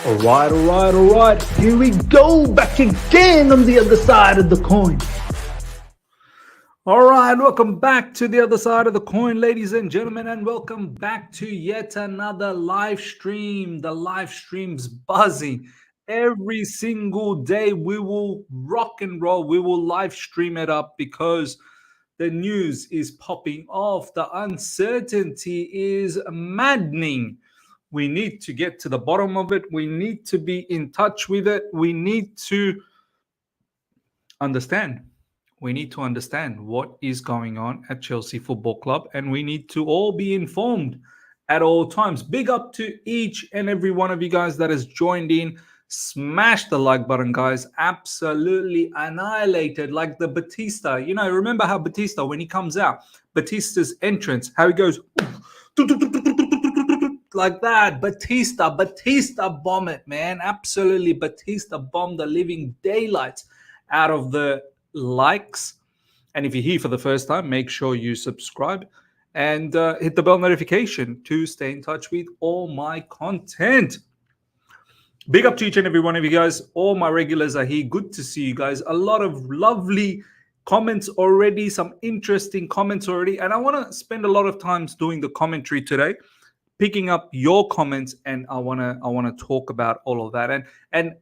All right. Here we go, back again on the other side of the coin. All right, welcome back to the other side of the coin, ladies and gentlemen, and welcome back to yet another live stream. The live stream's buzzing. Every single day, we will rock and roll. We will live stream it up because the news is popping off. The uncertainty is maddening. We need to get to the bottom of it. We need to be in touch with it. We need to understand. We need to understand what is going on at Chelsea Football Club, and we need to all be informed at all times. Big up to each and every one of you guys that has joined in. Smash the like button, guys. Absolutely annihilated, like the Batista. You know, remember how Batista, when he comes out, Batista's entrance, how he goes like that. Batista bomb it, man. Absolutely, Batista bomb the living daylights out of the likes. And if you're here for the first time, make sure you subscribe and hit the bell notification to stay in touch with all my content. Big up to each and every one of you guys. All my regulars are here. Good to see you guys. A lot of lovely comments already, some interesting comments already. And I want to spend a lot of time doing the commentary today, picking up your comments, and I want to talk about all of that. And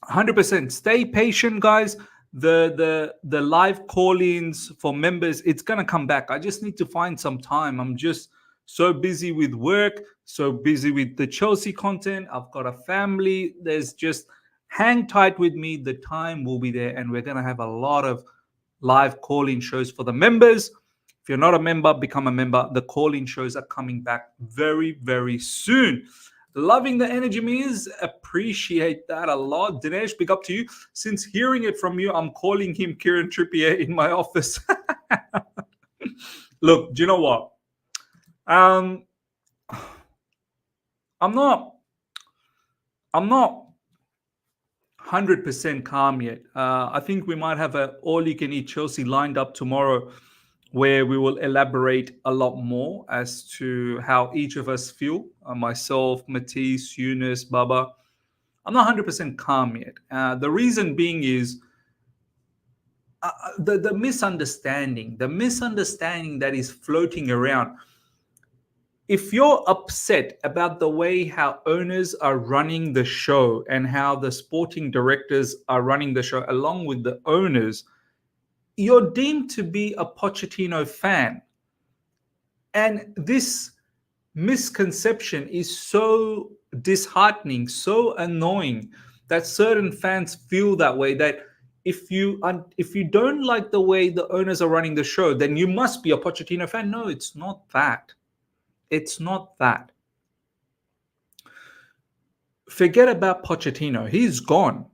100% stay patient, guys. The live call-ins for members, it's gonna come back. I just need to find some time. I'm just so busy with work, so busy with the Chelsea content. I've got a family. There's just hang tight with me. The time will be there, and we're gonna have a lot of live call-in shows for the members. If you're not a member, become a member. The call-in shows are coming back very, very soon. Loving the energy, Miz. Appreciate that a lot. Dinesh, big up to you. Since hearing it from you, I'm calling him Kieran Trippier in my office. Look, do you know what? I'm not 100% calm yet. I think we might have a all-you-can-eat Chelsea lined up tomorrow, where we will elaborate a lot more as to how each of us feel. Myself, Matisse, Eunice, Baba. I'm not 100% calm yet. The reason being is the misunderstanding that is floating around. If you're upset about the way how owners are running the show and how the sporting directors are running the show along with the owners, you're deemed to be a Pochettino fan. And this misconception is so disheartening, so annoying, that certain fans feel that way, that if you don't like the way the owners are running the show, then you must be a Pochettino fan. No, it's not that. It's not that. Forget about Pochettino. He's gone.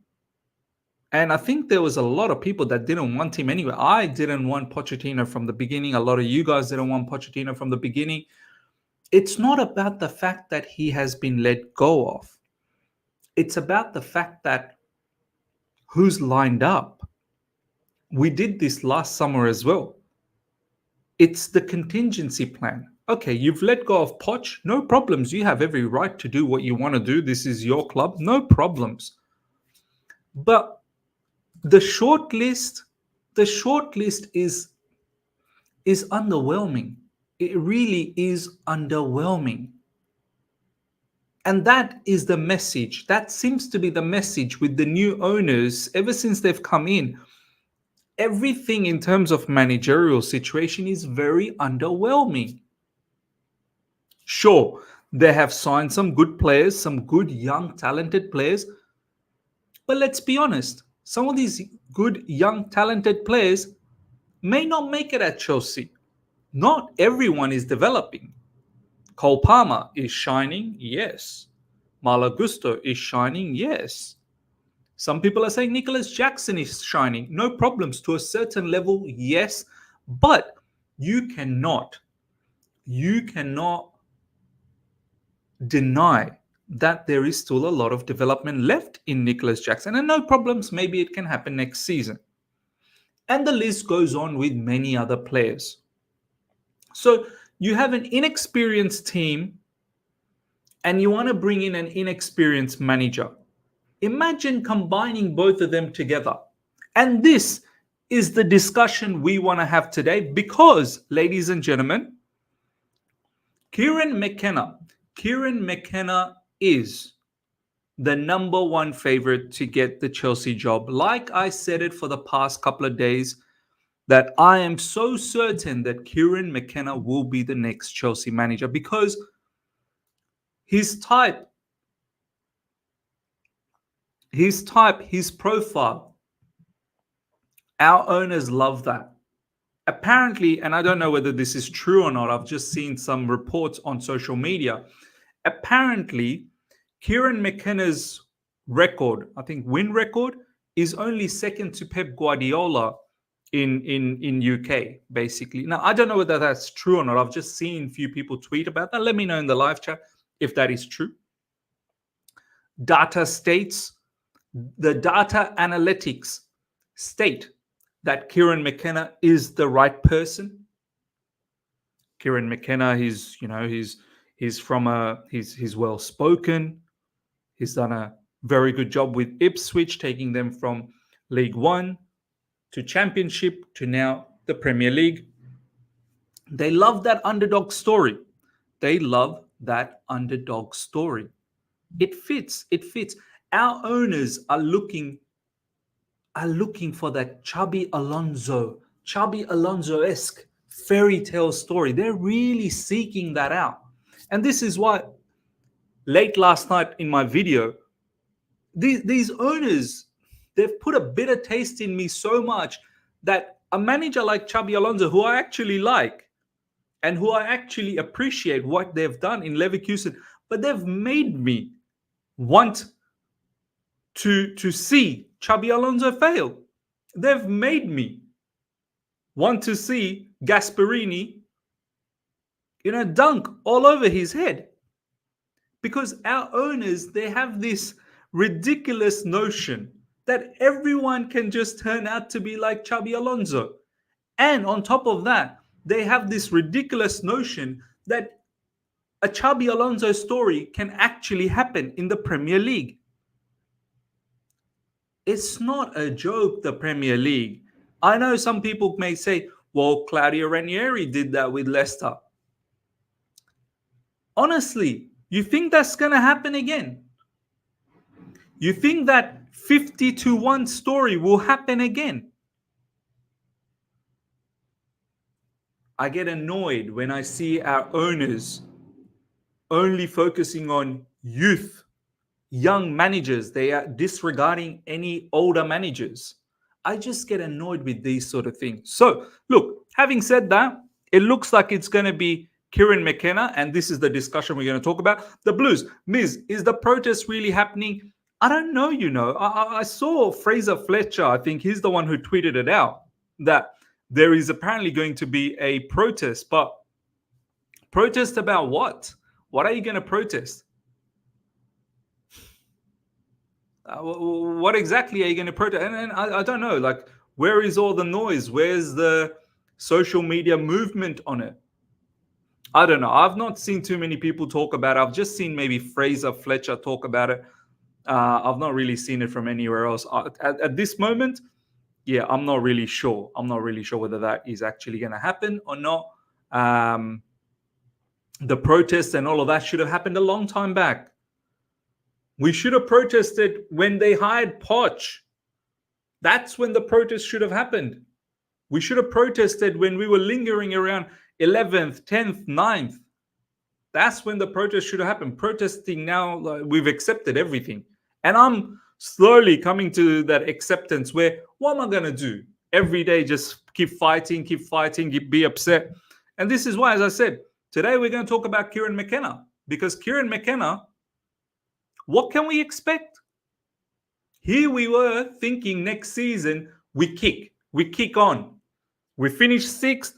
And I think there was a lot of people that didn't want him anyway. I didn't want Pochettino from the beginning. A lot of you guys didn't want Pochettino from the beginning. It's not about the fact that he has been let go of. It's about the fact that who's lined up. We did this last summer as well. It's the contingency plan. Okay, you've let go of Poch. No problems. You have every right to do what you want to do. This is your club. No problems. But the short list is underwhelming. It really is underwhelming. And that is the message. That seems to be the message with the new owners ever since they've come in. Everything in terms of managerial situation is very underwhelming. Sure, they have signed some good players, some good young talented players. But let's be honest, some of these good, young, talented players may not make it at Chelsea. Not everyone is developing. Cole Palmer is shining, yes. Malo Gusto is shining, yes. Some people are saying Nicholas Jackson is shining. No problems to a certain level, yes. But you cannot deny that there is still a lot of development left in Nicholas Jackson, and no problems, maybe it can happen next season. And the list goes on with many other players. So you have an inexperienced team and you want to bring in an inexperienced manager. Imagine combining both of them together. And this is the discussion we want to have today because, ladies and gentlemen, Kieran McKenna is the number one favorite to get the Chelsea job. Like I said it for the past couple of days, that I am so certain that Kieran McKenna will be the next Chelsea manager because his type, his profile, our owners love that. Apparently, and I don't know whether this is true or not, I've just seen some reports on social media. Apparently, Kieran McKenna's record, I think win record, is only second to Pep Guardiola in UK, basically. Now, I don't know whether that's true or not. I've just seen a few people tweet about that. Let me know in the live chat if that is true. Data states, the data analytics state that Kieran McKenna is the right person. Kieran McKenna, he's well spoken. He's done a very good job with Ipswich, taking them from League One to Championship to now the Premier League. They love that underdog story. It fits. Our owners are looking for that Xabi Alonso-esque fairy tale story. They're really seeking that out. And this is why late last night in my video, these owners, they've put a bitter taste in me so much that a manager like Xabi Alonso, who I actually like and who I actually appreciate what they've done in Leverkusen, but they've made me want to see Xabi Alonso fail. They've made me want to see Gasperini, dunk all over his head. Because our owners, they have this ridiculous notion that everyone can just turn out to be like Xabi Alonso. And on top of that, they have this ridiculous notion that a Xabi Alonso story can actually happen in the Premier League. It's not a joke, the Premier League. I know some people may say, well, Claudio Ranieri did that with Leicester. Honestly, you think that's going to happen again? You think that 50-1 story will happen again? I get annoyed when I see our owners only focusing on youth, young managers. They are disregarding any older managers. I just get annoyed with these sort of things. So, look, having said that, it looks like it's going to be Kieran McKenna, and this is the discussion we're going to talk about. The Blues. Miz, is the protest really happening? I don't know, I saw Fraser Fletcher, I think he's the one who tweeted it out, that there is apparently going to be a protest, but protest about what? What are you going to protest? What exactly are you going to protest? And I don't know, like, where is all the noise? Where's the social media movement on it? I don't know. I've not seen too many people talk about it. I've just seen maybe Fraser Fletcher talk about it. I've not really seen it from anywhere else. At this moment, yeah, I'm not really sure. I'm not really sure whether that is actually going to happen or not. The protests and all of that should have happened a long time back. We should have protested when they hired Poch. That's when the protest should have happened. We should have protested when we were lingering around 11th, 10th, 9th. That's when the protest should have happened. Protesting now, we've accepted everything. And I'm slowly coming to that acceptance where, what am I going to do? Every day, just keep fighting, be upset. And this is why, as I said, today we're going to talk about Kieran McKenna. Because Kieran McKenna, what can we expect? Here we were thinking next season, we kick on. We finish 6th,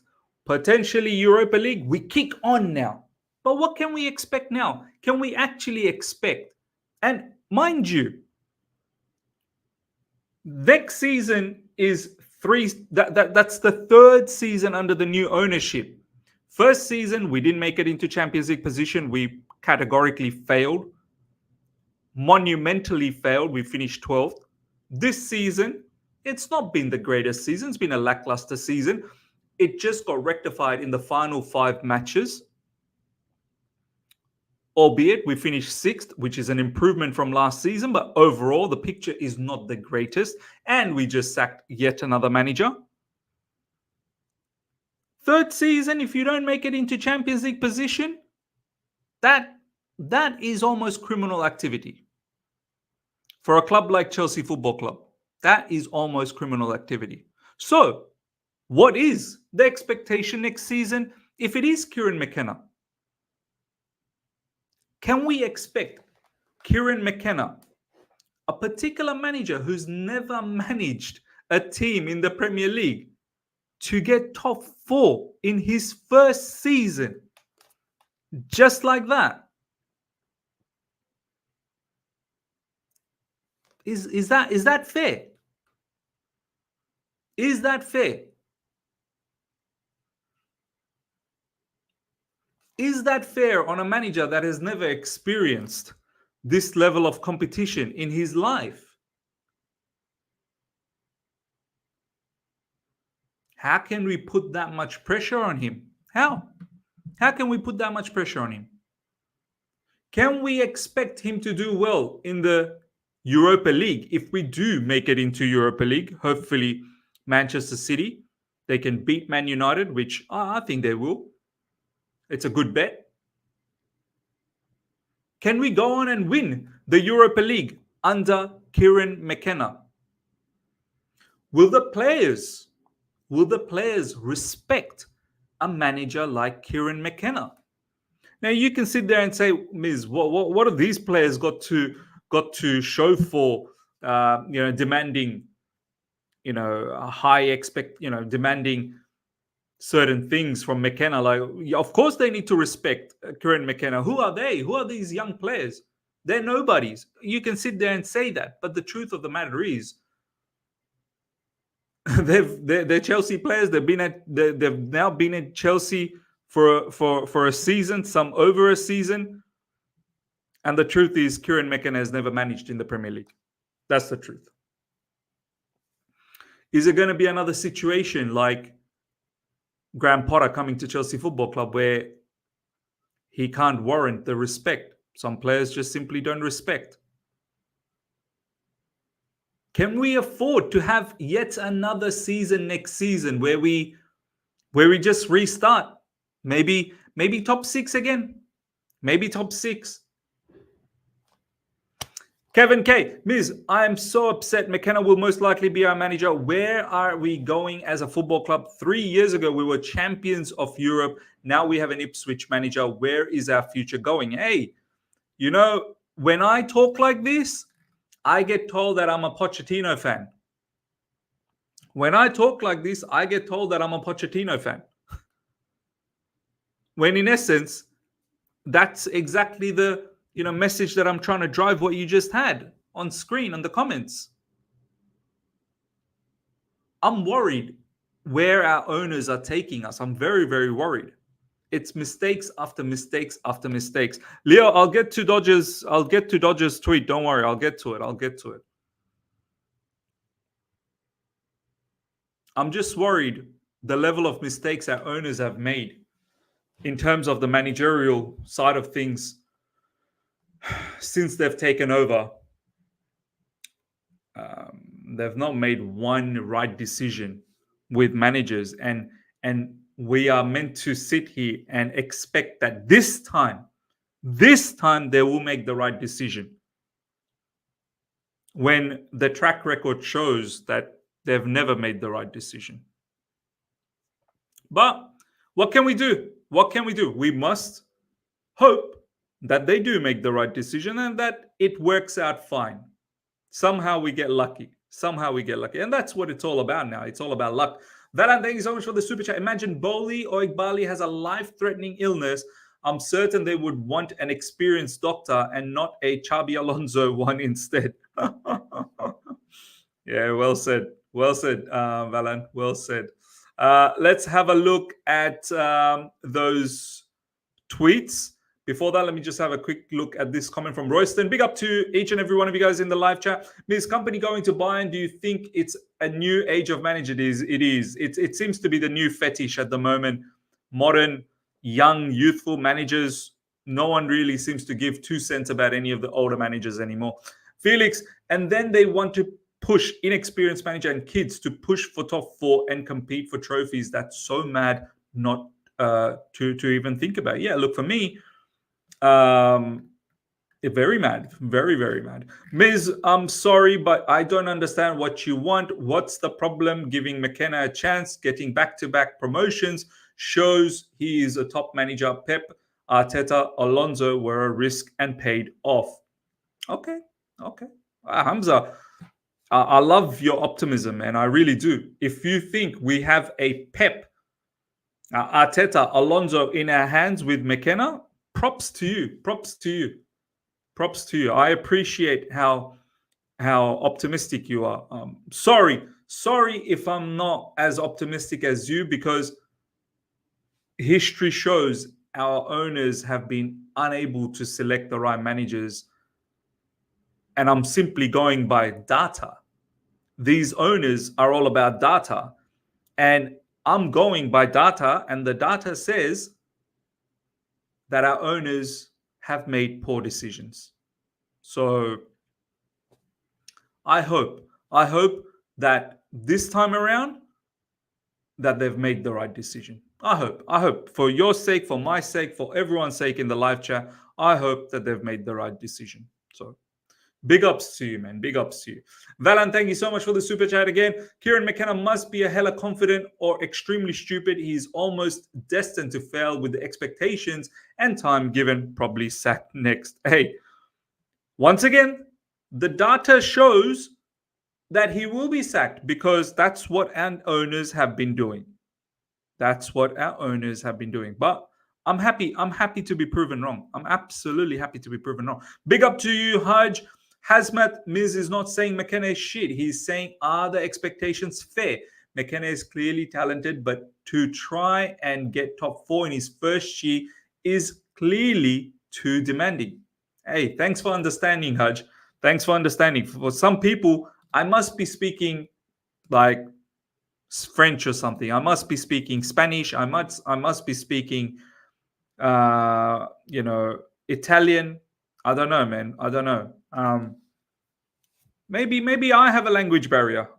potentially Europa League. We kick on now. But what can we expect now? Can we actually expect? And mind you, next season is that's the 3rd season under the new ownership. First season, we didn't make it into Champions League position. We categorically failed, monumentally failed. We finished 12th. This season, it's not been the greatest season. It's been a lackluster season. It just got rectified in the final 5 matches. Albeit we finished 6th, which is an improvement from last season, but overall the picture is not the greatest. And we just sacked yet another manager. 3rd season, if you don't make it into Champions League position, that is almost criminal activity. For a club like Chelsea Football Club, that is almost criminal activity. So, what is the expectation next season if it is Kieran McKenna? Can we expect Kieran McKenna, a particular manager who's never managed a team in the Premier League, to get top 4 in his first season? Just like that. Is that fair? Is that fair? Is that fair on a manager that has never experienced this level of competition in his life? How can we put that much pressure on him? How can we put that much pressure on him? Can we expect him to do well in the Europa League? If we do make it into Europa League, hopefully Manchester City, they can beat Man United, which I think they will. It's a good bet. Can we go on and win the Europa League under Kieran McKenna? Will the players respect a manager like Kieran McKenna? Now you can sit there and say, Miz, what have these players got to show for demanding a high demanding certain things from McKenna? Like, of course they need to respect Kieran McKenna. Who are they? Who are these young players? They're nobodies. You can sit there and say that, but the truth of the matter is, they're Chelsea players. They've now been at Chelsea for a season, some over a season. And the truth is, Kieran McKenna has never managed in the Premier League. That's the truth. Is it going to be another situation like Graham Potter coming to Chelsea Football Club where he can't warrant the respect? Some players just simply don't respect. Can we afford to have yet another season next season where we just restart? Maybe top 6 again. Maybe top 6. Kevin K. Miz, I am so upset. McKenna will most likely be our manager. Where are we going as a football club? 3 years ago, we were champions of Europe. Now we have an Ipswich manager. Where is our future going? Hey, when I talk like this, I get told that I'm a Pochettino fan. When I talk like this, I get told that I'm a Pochettino fan. When in essence, that's exactly the message that I'm trying to drive, what you just had on screen on the comments. I'm worried where our owners are taking us. I'm very, very worried. It's mistakes after mistakes after mistakes. Leo, I'll get to Dodger's tweet. Don't worry, I'll get to it. I'm just worried the level of mistakes our owners have made in terms of the managerial side of things since they've taken over. They've not made one right decision with managers, and we are meant to sit here and expect that this time they will make the right decision, when the track record shows that they've never made the right decision. But what can we do? We must hope that they do make the right decision and that it works out fine. Somehow we get lucky. And that's what it's all about now. It's all about luck. Valan, thank you so much for the super chat. Imagine Bowley or Igbali has a life-threatening illness. I'm certain they would want an experienced doctor and not a Xabi Alonso one instead. Yeah, well said. Valan. Well said. Let's have a look at those tweets. Before that, let me just have a quick look at this comment from Royston. Big up to each and every one of you guys in the live chat. Is company going to Bayern? Do you think it's a new age of manager? It is. It seems to be the new fetish at the moment. Modern, young, youthful managers. No one really seems to give 2 cents about any of the older managers anymore. Felix, and then they want to push inexperienced manager and kids to push for top 4 and compete for trophies. That's so mad not to even think about. Yeah, look, for me, very mad, very, very mad. Miz, I'm sorry, but I don't understand what you want. What's the problem giving McKenna a chance? Getting back-to-back promotions shows he is a top manager. Pep, Arteta, Alonso were a risk and paid off. Okay. Hamza, I love your optimism, and I really do. If you think we have a Pep, Arteta, Alonso in our hands with McKenna, props to you. I appreciate how optimistic you are. Sorry if I'm not as optimistic as you, because history shows our owners have been unable to select the right managers, and I'm simply going by data. These owners are all about data, and I'm going by data, and the data says that our owners have made poor decisions. So I hope that this time around that they've made the right decision. I hope for your sake, for my sake, for everyone's sake in the live chat, I hope that they've made the right decision. So big ups to you, man. Big ups to you. Valan, thank you so much for the super chat again. Kieran McKenna must be a hella confident or extremely stupid. He's almost destined to fail with the expectations and time given, probably sacked next. Hey, once again, the data shows that he will be sacked, because that's what our owners have been doing. But I'm happy to be proven wrong. I'm absolutely happy to be proven wrong. Big up to you, Haj. Hazmat Miz is not saying McKenna is shit. He's saying, are the expectations fair? McKenna is clearly talented, but to try and get top 4 in his first year is clearly too demanding. Hey, thanks for understanding, Haj. Thanks for understanding. For some people, I must be speaking like French or something. I must be speaking Spanish. I must be speaking, Italian. I don't know, man. I don't know. Maybe I have a language barrier.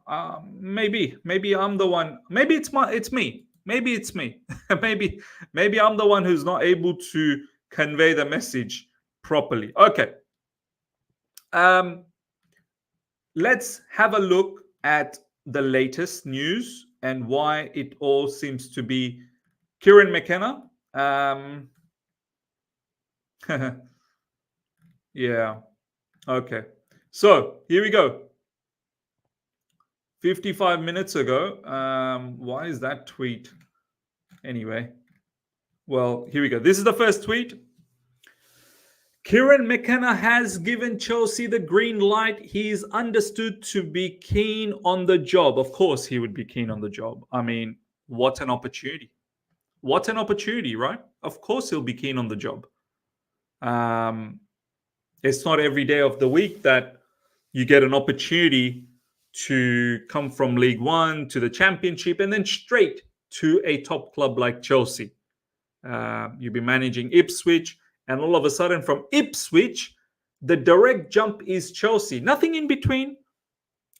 Maybe I'm the one. Maybe it's me. Maybe it's me. maybe I'm the one who's not able to convey the message properly. Okay. Let's have a look at the latest news and why it all seems to be Kieran McKenna. Yeah. Okay. So here we go. 55 minutes ago. Why is that tweet? Anyway. Well, here we go. This is the first tweet. Kieran McKenna has given Chelsea the green light. He is understood to be keen on the job. Of course, he would be keen on the job. I mean, what an opportunity. What an opportunity, right? Of course, he'll be keen on the job. It's not every day of the week that you get an opportunity to come from League One to the Championship and then straight to a top club like Chelsea. You'll be managing Ipswich, and all of a sudden from Ipswich, the direct jump is Chelsea. Nothing in between.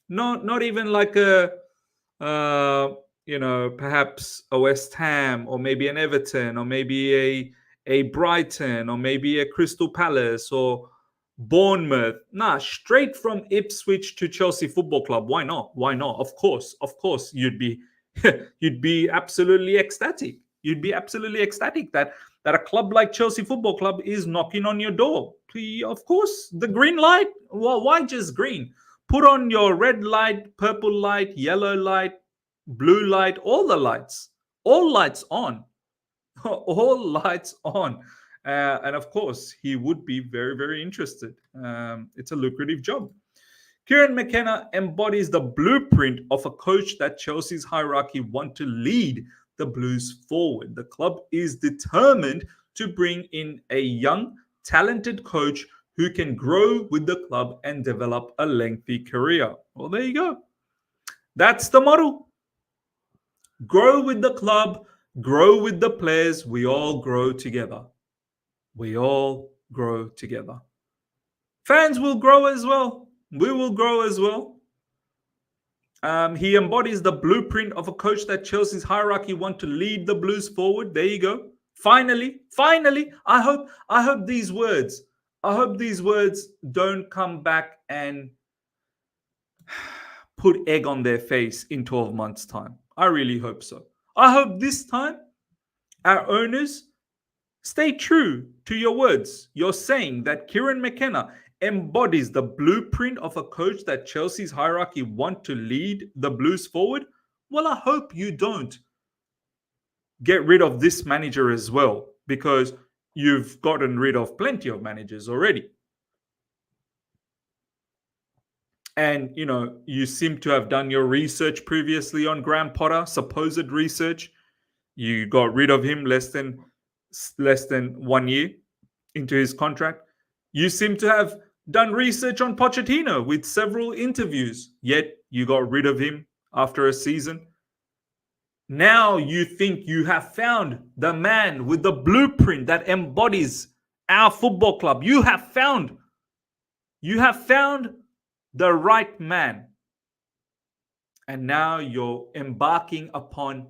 Not even like perhaps a West Ham, or maybe an Everton, or maybe a Brighton, or maybe a Crystal Palace, or Bournemouth. Nah, straight from Ipswich to Chelsea Football Club. Why not? Of course, you'd be absolutely ecstatic. You'd be absolutely ecstatic that a club like Chelsea Football Club is knocking on your door. Of course, the green light. Well, why just green? Put on your red light, purple light, yellow light, blue light, all the lights. All lights on. All lights on. And of course, he would be very, very interested. It's a lucrative job. Kieran McKenna embodies the blueprint of a coach that Chelsea's hierarchy want to lead the Blues forward. The club is determined to bring in a young, talented coach who can grow with the club and develop a lengthy career. Well, there you go. That's the model. Grow with the club, grow with the players. We all grow together. We all grow together. Fans will grow as well. We will grow as well. He embodies the blueprint of a coach that Chelsea's hierarchy want to lead the Blues forward. There you go. Finally, I hope these words, don't come back and put egg on their face in 12 months' time. I really hope so. I hope this time our owners stay true to your words. You're saying that Kieran McKenna embodies the blueprint of a coach that Chelsea's hierarchy want to lead the Blues forward. Well, I hope you don't get rid of this manager as well, because you've gotten rid of plenty of managers already. And, you seem to have done your research previously on Graham Potter, supposed research. You got rid of him less than 1 year into his contract. You seem to have done research on Pochettino with several interviews, yet you got rid of him after a season. Now you think you have found the man with the blueprint that embodies our football club. You have found the right man. And now you're embarking upon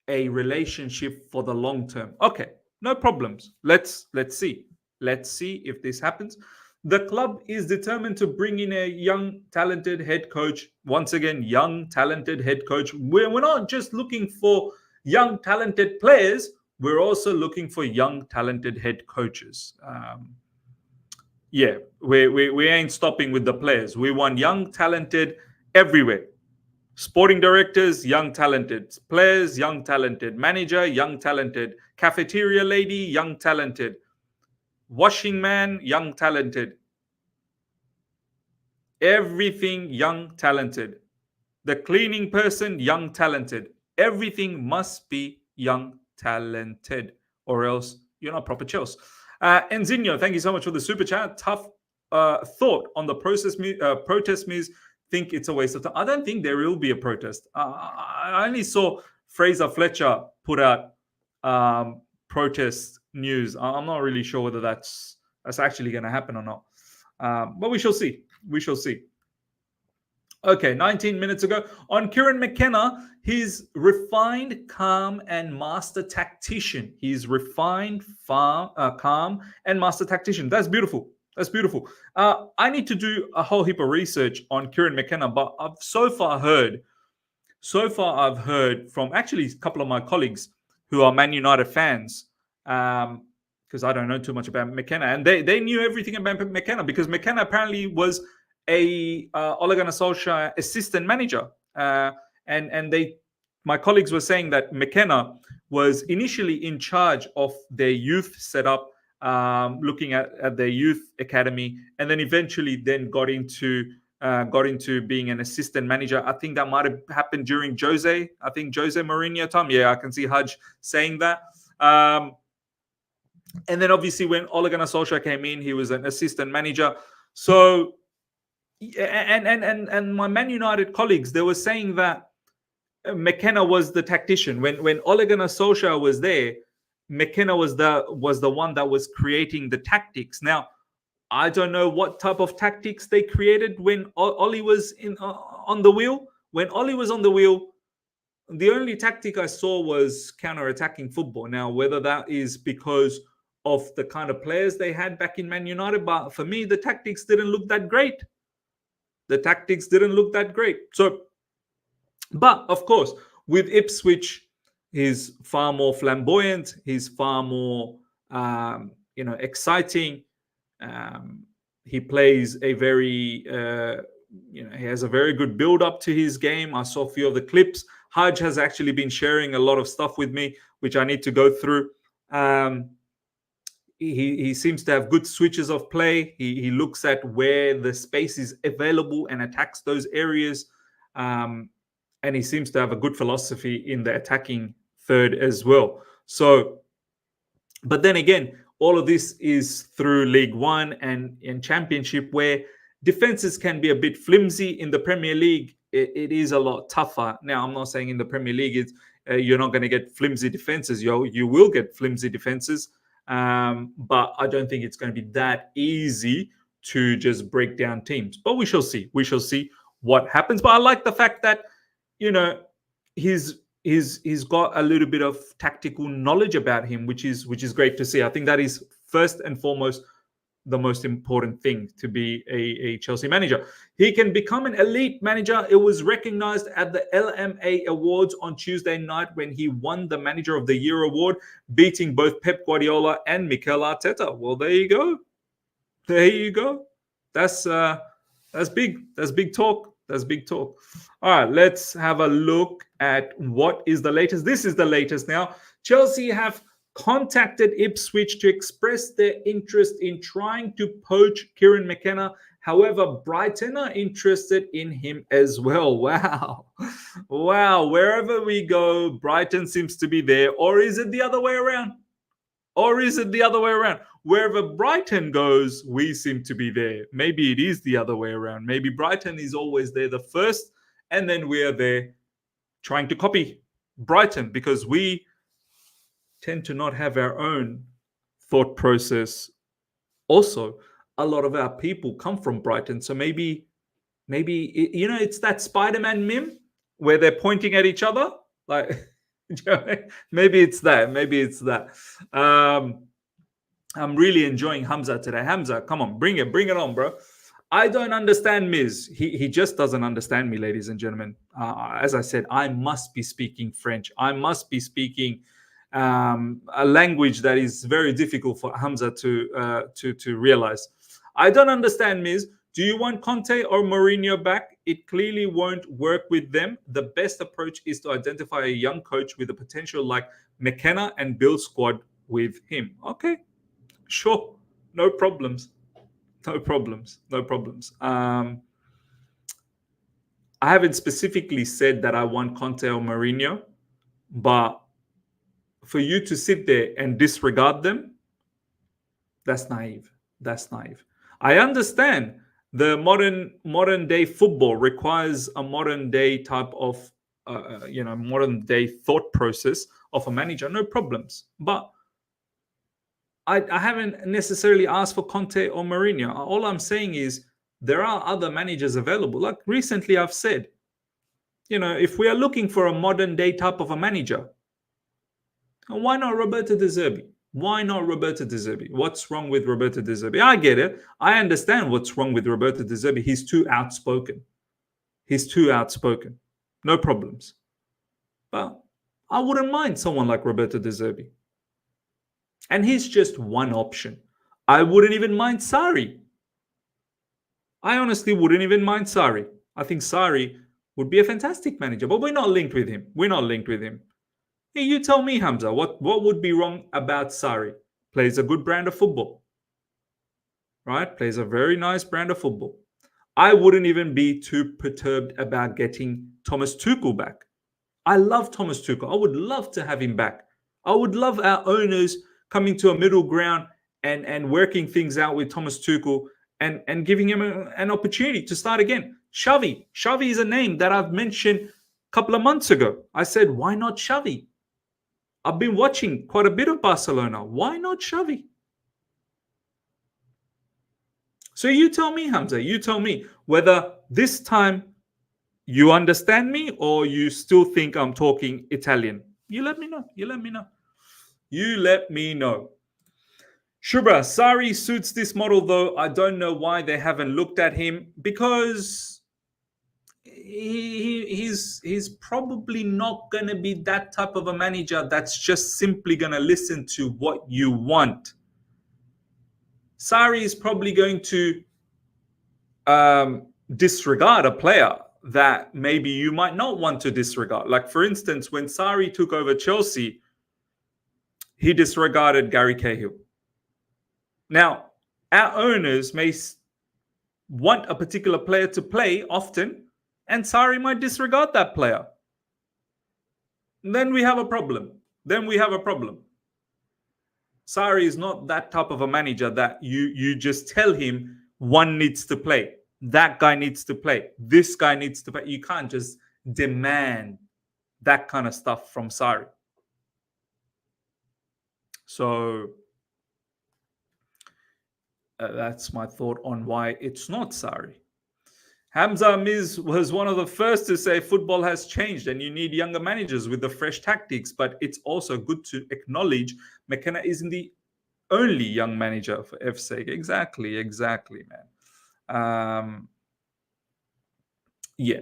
a relationship for the long term. Okay, no problems. Let's see. Let's see if this happens. The club is determined to bring in a young, talented head coach. Once again, young, talented head coach. We're not just looking for young, talented players. We're also looking for young, talented head coaches. We ain't stopping with the players. We want young, talented everywhere. Sporting directors, young, talented. Players, young, talented. Manager, young, talented. Cafeteria lady, young, talented. Washing man, young, talented. Everything young, talented. The cleaning person, young, talented. Everything must be young, talented, or else you're not proper Chelsea. Enzinho, thank you so much for the super chat. Tough thought on the protest means think it's a waste of time. I don't think there will be a protest. I only saw Fraser Fletcher put out protest news. I'm not really sure whether that's actually going to happen or not. But we shall see. We shall see. Okay, 19 minutes ago. On Kieran McKenna, he's refined, calm, and master tactician. He's refined, calm, and master tactician. That's beautiful. That's beautiful. I need to do a whole heap of research on Kieran McKenna, but I've so far I've heard from actually a couple of my colleagues who are Man United fans, because I don't know too much about McKenna, and they knew everything about McKenna because McKenna apparently was a Ole Gunnar Solskjaer assistant manager, and my colleagues were saying that McKenna was initially in charge of their youth setup, looking at their youth academy, and then eventually then got into being an assistant manager. I think that might have happened during Jose Mourinho time. Yeah, I can see Hudge saying that. And then obviously when Ole Gunnar Solskjaer came in, he was an assistant manager. So, and my Man United colleagues, they were saying that McKenna was the tactician. When Ole Gunnar Solskjaer was there, McKenna was the one that was creating the tactics. Now, I don't know what type of tactics they created when Ollie was on the wheel. When Ollie was on the wheel, the only tactic I saw was counter-attacking football. Now, whether that is because of the kind of players they had back in Man United, but for me, the tactics didn't look that great. So, but of course, with Ipswich, he's far more flamboyant. He's far more, exciting. He plays a very, he has a very good build up to his game. I saw a few of the clips. Hudge has actually been sharing a lot of stuff with me, which I need to go through. He seems to have good switches of play. He looks at where the space is available and attacks those areas. And he seems to have a good philosophy in the attacking third as well. So But then again, all of this is through League One and Championship, where defenses can be a bit flimsy. In the Premier League, it is a lot tougher. Now, I'm not saying in the Premier League you're not going to get flimsy defenses. You will get flimsy defenses, but I don't think it's going to be that easy to just break down teams. But we shall see. We shall see what happens. But I like the fact that, you know, he's got a little bit of tactical knowledge about him, which is great to see. I think that is first and foremost the most important thing to be a Chelsea manager. He can become an elite manager. It was recognized at the LMA Awards on Tuesday night when he won the Manager of the Year award, beating both Pep Guardiola and Mikel Arteta. Well, there you go. There you go. That's big. That's big talk. That's big talk. All right, let's have a look at what is the latest. This is the latest now. Chelsea have contacted Ipswich to express their interest in trying to poach Kieran McKenna. However, Brighton are interested in him as well. Wow. Wow. Wherever we go, Brighton seems to be there. Or is it the other way around? Wherever Brighton goes, we seem to be there. Maybe it is the other way around. Maybe Brighton is always there the first, and then we are there trying to copy Brighton, because we tend to not have our own thought process. Also, a lot of our people come from Brighton, so maybe it's that Spider-Man meme where they're pointing at each other, like maybe it's that. I'm really enjoying Hamza today. Hamza, come on, bring it on, bro. I don't understand Miz. He just doesn't understand me, ladies and gentlemen. As I said, I must be speaking French. I must be speaking a language that is very difficult for Hamza to realize. I don't understand Miz. Do you want Conte or Mourinho back? It clearly won't work with them. The best approach is to identify a young coach with the potential like McKenna and build squad with him. Okay, sure, no problems. I haven't specifically said that I want Conte or Mourinho, but for you to sit there and disregard them, that's naive. I understand the modern day football requires a modern day type of modern day thought process of a manager. No problems, but I haven't necessarily asked for Conte or Mourinho. All I'm saying is there are other managers available. Like recently I've said, if we are looking for a modern day type of a manager, why not Roberto De Zerbi? What's wrong with Roberto De Zerbi? I get it. I understand what's wrong with Roberto De Zerbi. He's too outspoken. No problems. But I wouldn't mind someone like Roberto De Zerbi. And he's just one option. I wouldn't even mind Sarri. I honestly wouldn't even mind Sarri. I think Sarri would be a fantastic manager, but we're not linked with him. Hey, you tell me, Hamza, what would be wrong about Sarri? Plays a good brand of football. Right? Plays a very nice brand of football. I wouldn't even be too perturbed about getting Thomas Tuchel back. I love Thomas Tuchel. I would love to have him back. I would love our owners coming to a middle ground and working things out with Thomas Tuchel and giving him an opportunity to start again. Xavi is a name that I've mentioned a couple of months ago. I said, why not Xavi? I've been watching quite a bit of Barcelona. Why not Xavi? So you tell me, Hamza, whether this time you understand me or you still think I'm talking Italian. You let me know. Shubra, Sarri suits this model, though. I don't know why they haven't looked at him, because he's probably not going to be that type of a manager that's just simply going to listen to what you want. Sarri is probably going to disregard a player that maybe you might not want to disregard. Like, for instance, when Sarri took over Chelsea, he disregarded Gary Cahill. Now, our owners may want a particular player to play often, and Sarri might disregard that player. Then we have a problem. Sarri is not that type of a manager that you just tell him one needs to play, that guy needs to play, this guy needs to play. You can't just demand that kind of stuff from Sarri. So that's my thought on why it's not Sarri. Hamza Miz was one of the first to say football has changed and you need younger managers with the fresh tactics, but it's also good to acknowledge McKenna isn't the only young manager for F's sake. Exactly, man. Yeah.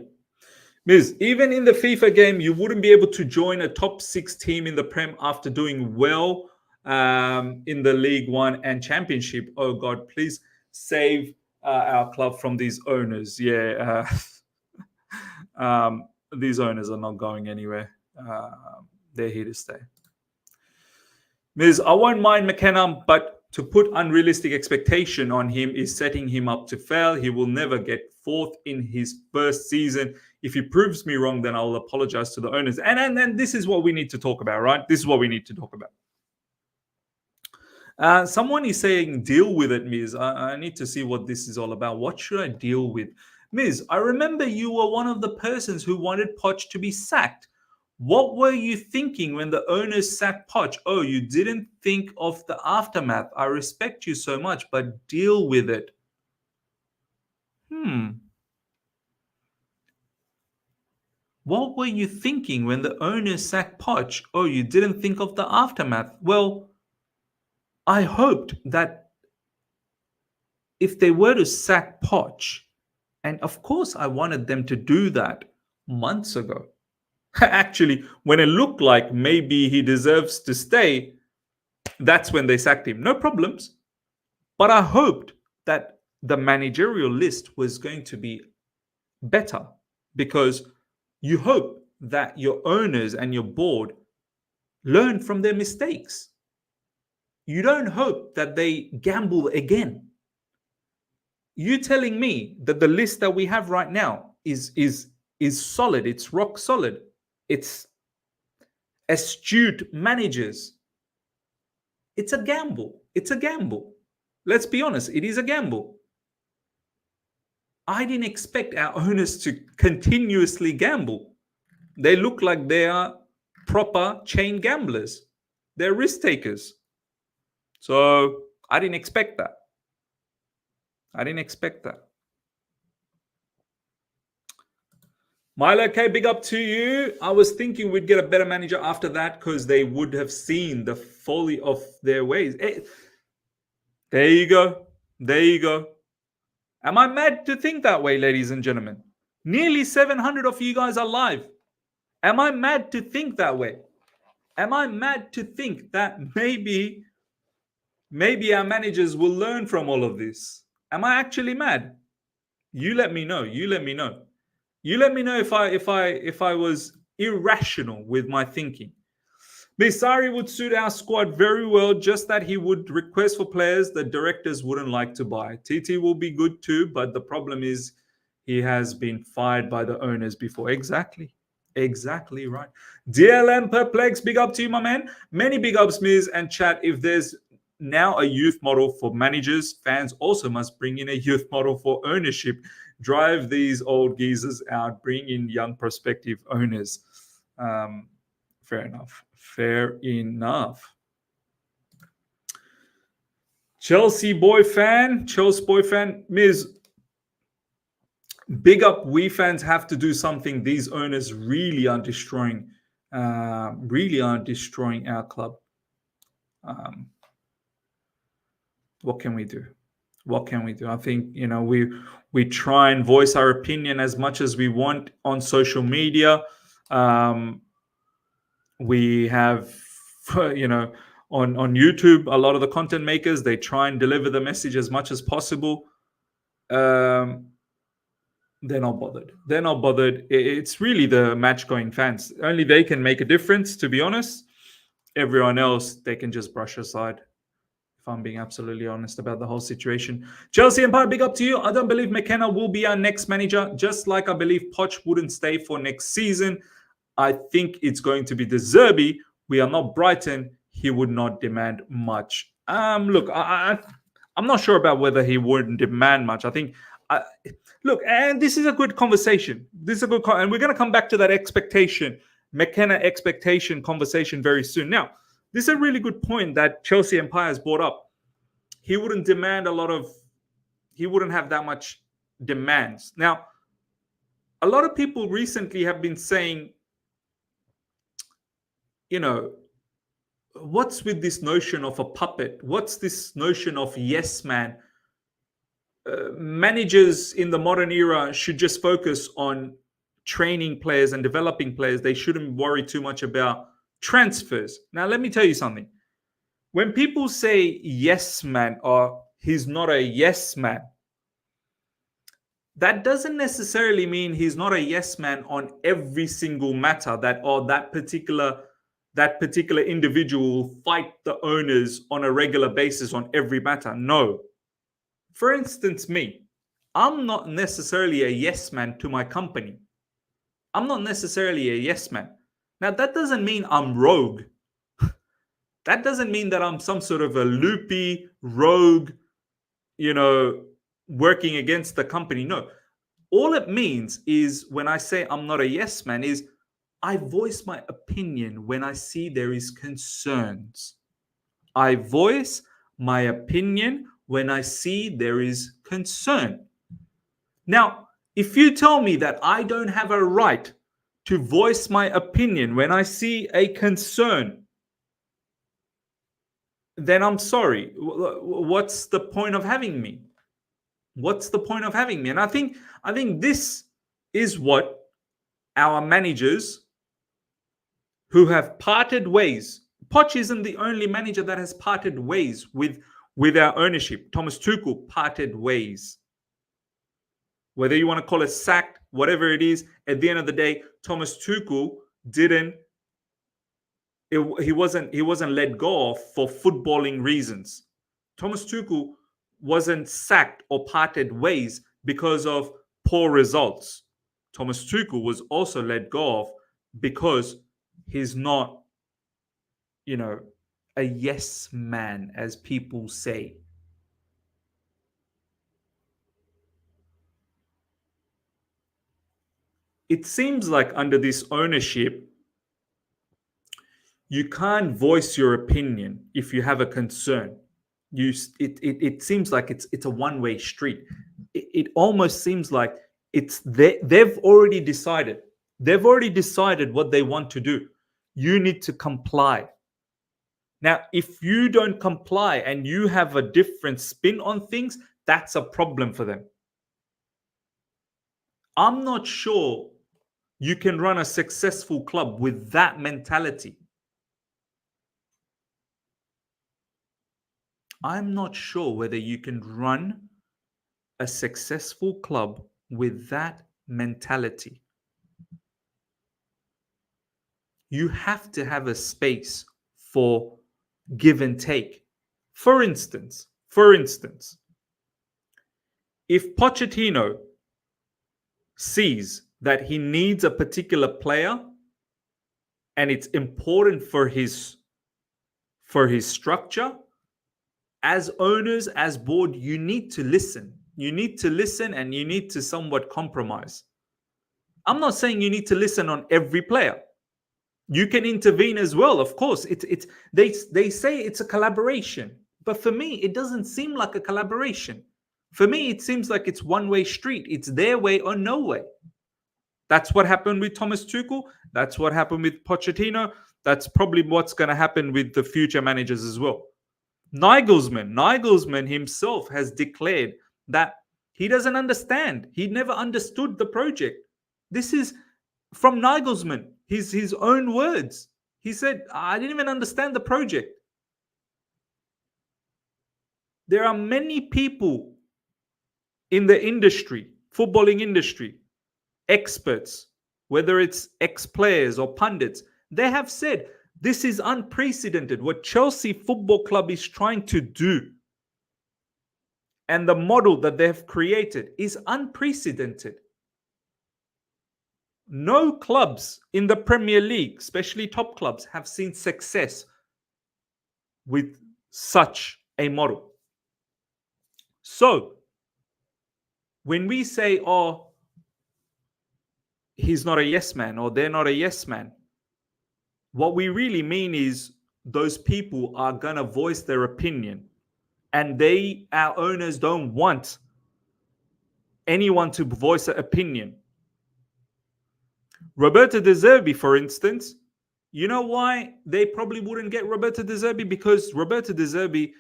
Miz, even in the FIFA game, you wouldn't be able to join a top 6 team in the Prem after doing well in the League One and Championship. Oh, God, please save our club from these owners. Yeah. These owners are not going anywhere. They're here to stay. Miz, I won't mind McKenna, but to put unrealistic expectation on him is setting him up to fail. He will never get fourth in his first season. If he proves me wrong, then I'll apologize to the owners. And this is what we need to talk about, right? This is what we need to talk about. Someone is saying, deal with it, Miz. I need to see what this is all about. What should I deal with? Miz, I remember you were one of the persons who wanted Poch to be sacked. What were you thinking when the owners sacked Poch? Oh, you didn't think of the aftermath. I respect you so much, but deal with it. What were you thinking when the owners sacked Poch? Oh, you didn't think of the aftermath. Well, I hoped that if they were to sack Poch, and of course I wanted them to do that months ago. Actually, when it looked like maybe he deserves to stay, that's when they sacked him. No problems. But I hoped that the managerial list was going to be better, because you hope that your owners and your board learn from their mistakes. You don't hope that they gamble again. You telling me that the list that we have right now is solid, it's rock solid, it's astute managers. It's a gamble. It's a gamble. Let's be honest, it is a gamble. I didn't expect our owners to continuously gamble. They look like they are proper chain gamblers. They're risk takers. So I didn't expect that. Milo K, big up to you. I was thinking we'd get a better manager after that because they would have seen the folly of their ways. There you go. Am I mad to think that way, ladies and gentlemen? Nearly 700 of you guys are live. Am I mad to think that way? Am I mad to think that maybe our managers will learn from all of this? Am I actually mad? You let me know. You let me know if I was irrational with my thinking. Misari would suit our squad very well, just that he would request for players the directors wouldn't like to buy. TT will be good too, but the problem is he has been fired by the owners before. Exactly right. DLM Perplex, big up to you, my man. Many big ups, Miz and chat. If there's now a youth model for managers, fans also must bring in a youth model for ownership. Drive these old geezers out, bring in young prospective owners. Fair enough. Chelsea boy fan, Miz, big up. We fans have to do something. These owners really are destroying our club. What can we do? I think, we try and voice our opinion as much as we want on social media. We have, on YouTube, a lot of the content makers, they try and deliver the message as much as possible. They're not bothered. It's really the match-going fans. Only they can make a difference, to be honest. Everyone else, they can just brush aside. If I'm being absolutely honest about the whole situation. Chelsea Empire, big up to you. I don't believe McKenna will be our next manager, just like I believe Poch wouldn't stay for next season. I think it's going to be De Zerbi. We are not Brighton. he would not demand much. Look, I'm not sure about whether he wouldn't demand much. I think, look, and this is a good conversation. This is a good, and we're going to come back to that McKenna expectation conversation very soon. Now, this is a really good point that Chelsea Empire has brought up. He wouldn't have that much demands. Now, a lot of people recently have been saying, what's with this notion of a puppet? What's this notion of yes man? Managers in the modern era should just focus on training players and developing players. They shouldn't worry too much about transfers. Now, let me tell you something. When people say yes man or he's not a yes man, that doesn't necessarily mean he's not a yes man on every single matter that particular individual will fight the owners on a regular basis on every matter. No. For instance, me, I'm not necessarily a yes man to my company. I'm not necessarily a yes man. Now, that doesn't mean I'm rogue. That doesn't mean that I'm some sort of a loopy rogue, working against the company. No. All it means is when I say I'm not a yes man is I voice my opinion when I see there is concerns. I voice my opinion when I see there is concern. Now, if you tell me that I don't have a right to voice my opinion when I see a concern, then I'm sorry. What's the point of having me? What's the point of having me? And I think this is what our managers who have parted ways. Poch isn't the only manager that has parted ways with our ownership. Thomas Tuchel parted ways. Whether you want to call it sacked, whatever it is, at the end of the day, Thomas Tuchel he wasn't let go of for footballing reasons. Thomas Tuchel wasn't sacked or parted ways because of poor results. Thomas Tuchel was also let go of because he's not, a yes man, as people say. It seems like under this ownership, you can't voice your opinion if you have a concern. It seems like it's a one-way street. It almost seems like they've already decided. They've already decided what they want to do. You need to comply. Now, if you don't comply and you have a different spin on things, that's a problem for them. I'm not sure you can run a successful club with that mentality. I'm not sure whether you can run a successful club with that mentality. You have to have a space for give and take. For instance, if Pochettino sees that he needs a particular player and it's important for his structure, as owners, as board, you need to listen. You need to listen and you need to somewhat compromise. I'm not saying you need to listen on every player. You can intervene as well, of course. They say it's a collaboration, but for me, it doesn't seem like a collaboration. For me, it seems like it's one-way street. It's their way or no way. That's what happened with Thomas Tuchel. That's what happened with Pochettino. That's probably what's going to happen with the future managers as well. Nagelsmann himself has declared that he doesn't understand. He never understood the project. This is from Nagelsmann, his own words. He said, I didn't even understand the project. There are many people in the industry, footballing industry, experts, whether it's ex-players or pundits, they have said this is unprecedented. What Chelsea Football Club is trying to do and the model that they've created is unprecedented. No clubs in the Premier League, especially top clubs, have seen success with such a model. So when we say, oh, he's not a yes man or they're not a yes man, what we really mean is those people are going to voice their opinion, and our owners don't want anyone to voice an opinion. Roberto De Zerbi, for instance, you know why they probably wouldn't get Roberto De Zerbi? Because Roberto De Zerbi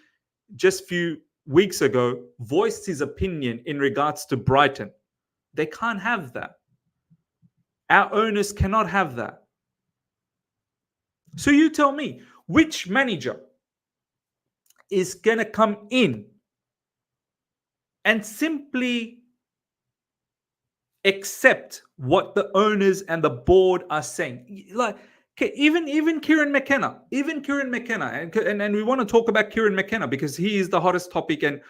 just a few weeks ago voiced his opinion in regards to Brighton. They can't have that. Our owners cannot have that. So you tell me, which manager is going to come in and simply accept what the owners and the board are saying? Like, okay, even Kieran McKenna, and we want to talk about Kieran McKenna because he is the hottest topic, and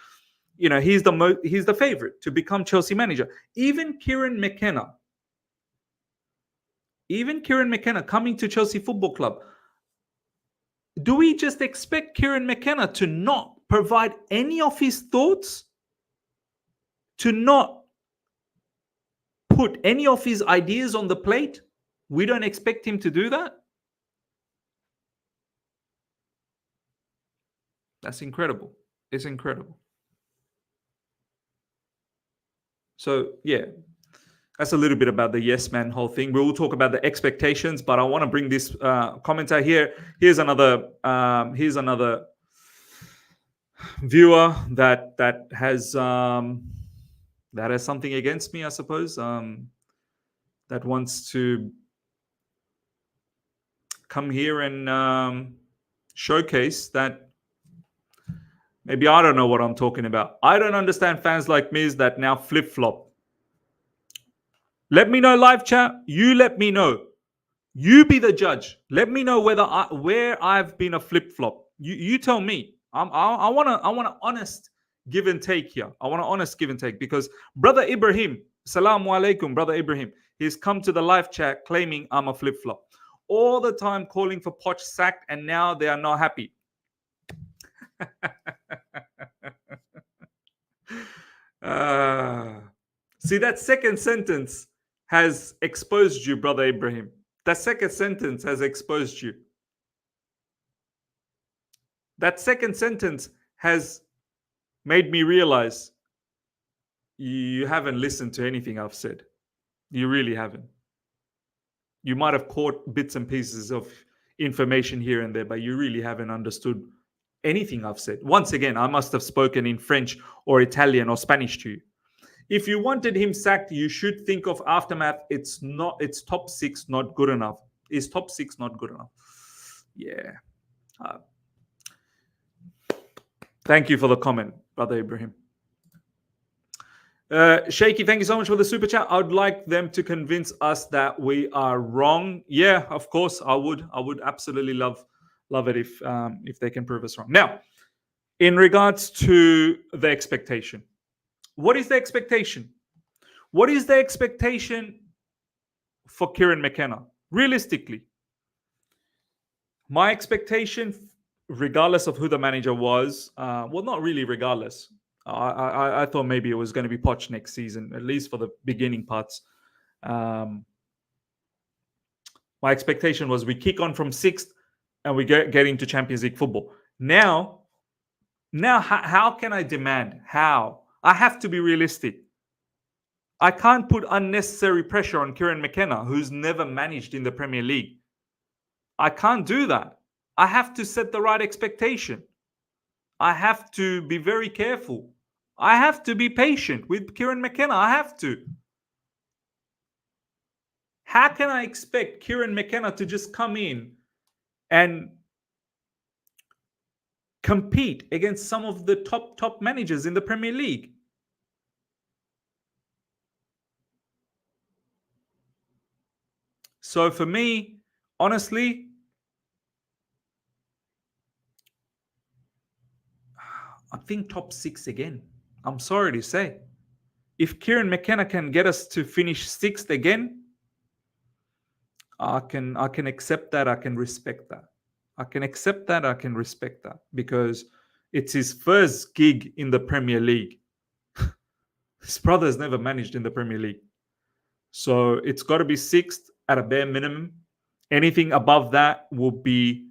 you know he's the favorite to become Chelsea manager. Even Kieran McKenna coming to Chelsea Football Club. Do we just expect Kieran McKenna to not provide any of his thoughts, to not put any of his ideas on the plate? We don't expect him to do that? That's incredible. It's incredible. So, yeah, that's a little bit about the yes man whole thing. We will talk about the expectations, but I want to bring this comment out here. Here's another viewer that has something against me, I suppose. That wants to come here and showcase that maybe I don't know what I'm talking about. I don't understand fans like me that now flip-flop. Let me know, live chat. You let me know. You be the judge. Let me know where I've been a flip-flop. You tell me. I want an honest give and take here. I want an honest give and take because Brother Ibrahim, Assalamu alaikum, Brother Ibrahim, he's come to the live chat claiming I'm a flip-flop. All the time calling for Poch sacked, and now they are not happy. See, that second sentence has exposed you, Brother Ibrahim. That second sentence has exposed you. That second sentence has made me realize you haven't listened to anything I've said. You really haven't. You might have caught bits and pieces of information here and there, but you really haven't understood anything I've said. Once again, I must have spoken in French or Italian or Spanish to you. If you wanted him sacked, you should think of aftermath. It's top 6 not good enough. Is top 6 not good enough? Yeah. Thank you for the comment, Brother Ibrahim. Shaky, thank you so much for the super chat. I would like them to convince us that we are wrong. Yeah, of course, I would. I would absolutely love it if they can prove us wrong. Now, in regards to the expectation, what is the expectation? What is the expectation for Kieran McKenna? Realistically, my expectation, regardless of who the manager was, well, not really regardless. I thought maybe it was going to be Poch next season, at least for the beginning parts. My expectation was we kick on from 6th and we get into Champions League football. Now, how can I demand? How? I have to be realistic. I can't put unnecessary pressure on Kieran McKenna, who's never managed in the Premier League. I can't do that. I have to set the right expectation. I have to be very careful. I have to be patient with Kieran McKenna. I have to. How can I expect Kieran McKenna to just come in and compete against some of the top managers in the Premier League? So for me, honestly, I think top 6 again. I'm sorry to say. If Kieran McKenna can get us to finish 6th again, I can accept that. I can respect that. I can accept that. I can respect that because it's his first gig in the Premier League. His brother's never managed in the Premier League. So it's got to be sixth at a bare minimum. Anything above that will be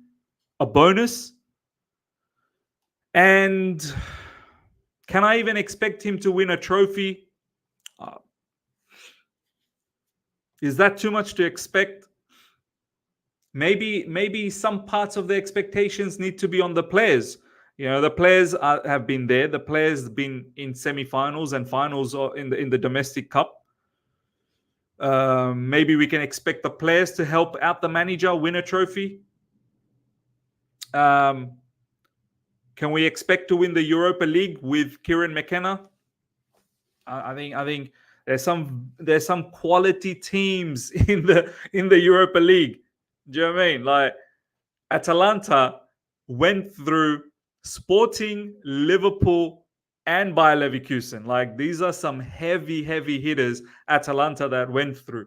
a bonus. And can I even expect him to win a trophy? Is that too much to expect? Maybe some parts of the expectations need to be on the players. The players have been there. The players been in semi-finals and finals or in the domestic cup. Maybe we can expect the players to help out the manager win a trophy. Can we expect to win the Europa League with Kieran McKenna? I think there's some quality teams in the Europa League. Do you know what I mean? Like Atalanta went through Sporting, Liverpool, and Bayer Leverkusen. Like these are some heavy hitters Atalanta that went through.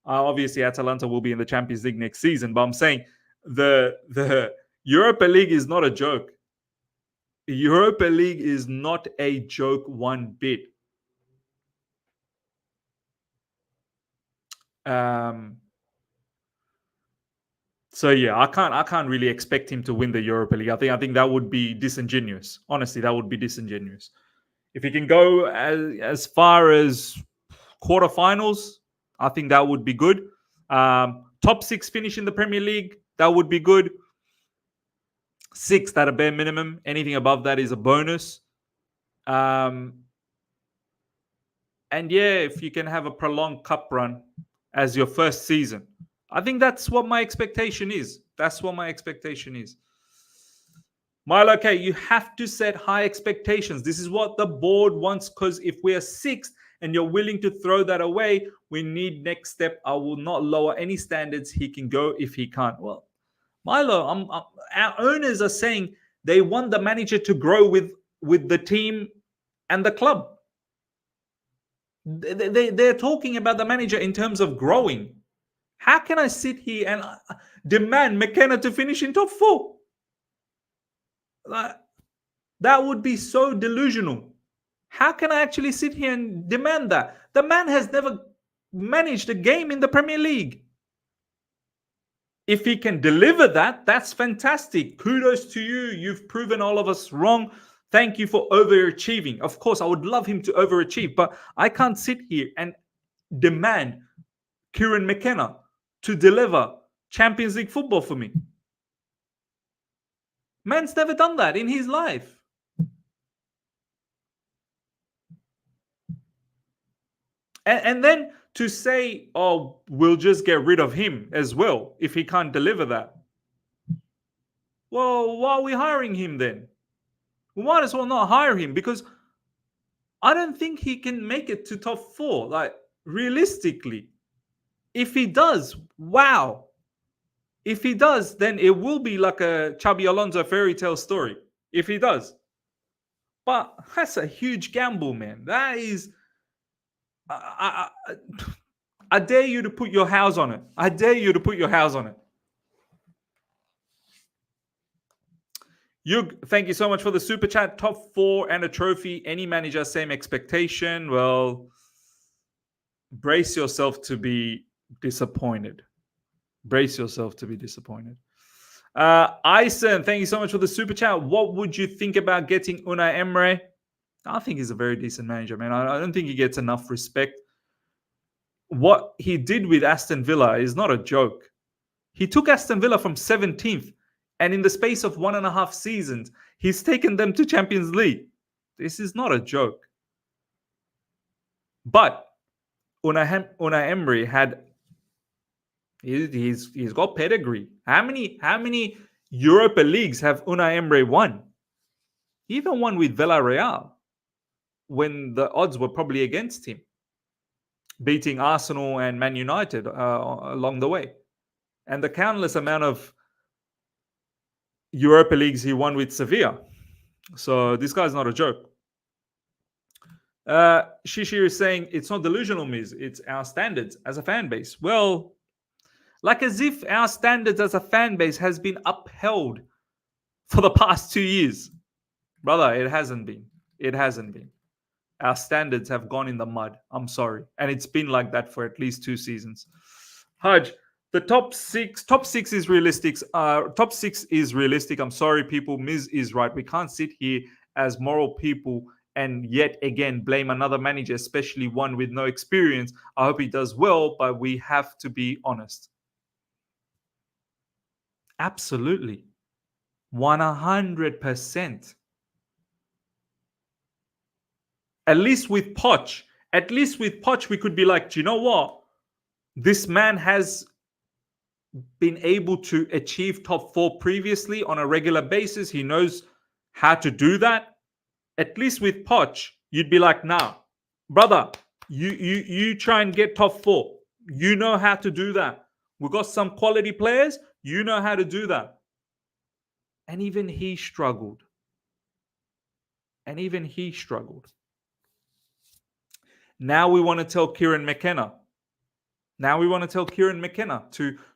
Obviously, Atalanta will be in the Champions League next season, but I'm saying the Europa League is not a joke. The Europa League is not a joke one bit. So yeah, I can't really expect him to win the Europa League. I think that would be disingenuous. Honestly, that would be disingenuous. If he can go as far as quarterfinals, I think that would be good. Top 6 finish in the Premier League, that would be good. 6th at a bare minimum. Anything above that is a bonus. And yeah, if you can have a prolonged cup run as your first season, I think that's what my expectation is. Milo, okay, you have to set high expectations. This is what the board wants, because if we are 6th and you're willing to throw that away, we need next step. I will not lower any standards. He can go if he can't. Well, Milo, our owners are saying they want the manager to grow with the team and the club. They're talking about the manager in terms of growing. How can I sit here and demand McKenna to finish in top 4? That would be so delusional. How can I actually sit here and demand that? The man has never managed a game in the Premier League. If he can deliver that, that's fantastic. Kudos to you. You've proven all of us wrong. Thank you for overachieving. Of course, I would love him to overachieve, but I can't sit here and demand Kieran McKenna to deliver Champions League football for me. Man's never done that in his life. And then to say, oh, we'll just get rid of him as well if he can't deliver that. Well, why are we hiring him then? We might as well not hire him, because I don't think he can make it to top 4. Like, realistically, if he does, wow. If he does, then it will be like a Xabi Alonso fairy tale story. If he does. But that's a huge gamble, man. That is... I dare you to put your house on it. Yug, thank you so much for the super chat. Top 4 and a trophy. Any manager, same expectation. Well, brace yourself to be disappointed. Ison, thank you so much for the super chat. What would you think about getting Unai Emery? I think he's a very decent manager, man. I don't think he gets enough respect. What he did with Aston Villa is not a joke. He took Aston Villa from 17th, and in the space of 1.5 seasons, he's taken them to Champions League. This is not a joke. But Unai Emery he's got pedigree. How many Europa Leagues have Unai Emery won? He even won with Villarreal when the odds were probably against him, beating Arsenal and Man United along the way. And the countless amount of Europa Leagues he won with Sevilla. So this guy's not a joke. Shishir is saying it's not delusional, Miz. It's our standards as a fan base. Well, Like as if our standards as a fan base has been upheld for the past 2 years. Brother, it hasn't been. It hasn't been. Our standards have gone in the mud. I'm sorry. And it's been like that for at least 2 seasons. Haj, the top six is realistic. Top six is realistic. I'm sorry, people. Miz is right. We can't sit here as moral people and yet again blame another manager, especially one with no experience. I hope he does well, but we have to be honest. Absolutely. 100%. At least with Poch, we could be like, do you know what? This man has been able to achieve top four previously on a regular basis. He knows how to do that. At least with Poch, you'd be like, nah, brother, you try and get top four. You know how to do that. We've got some quality players. You know how to do that. And even he struggled. Now we want to tell Kieran McKenna.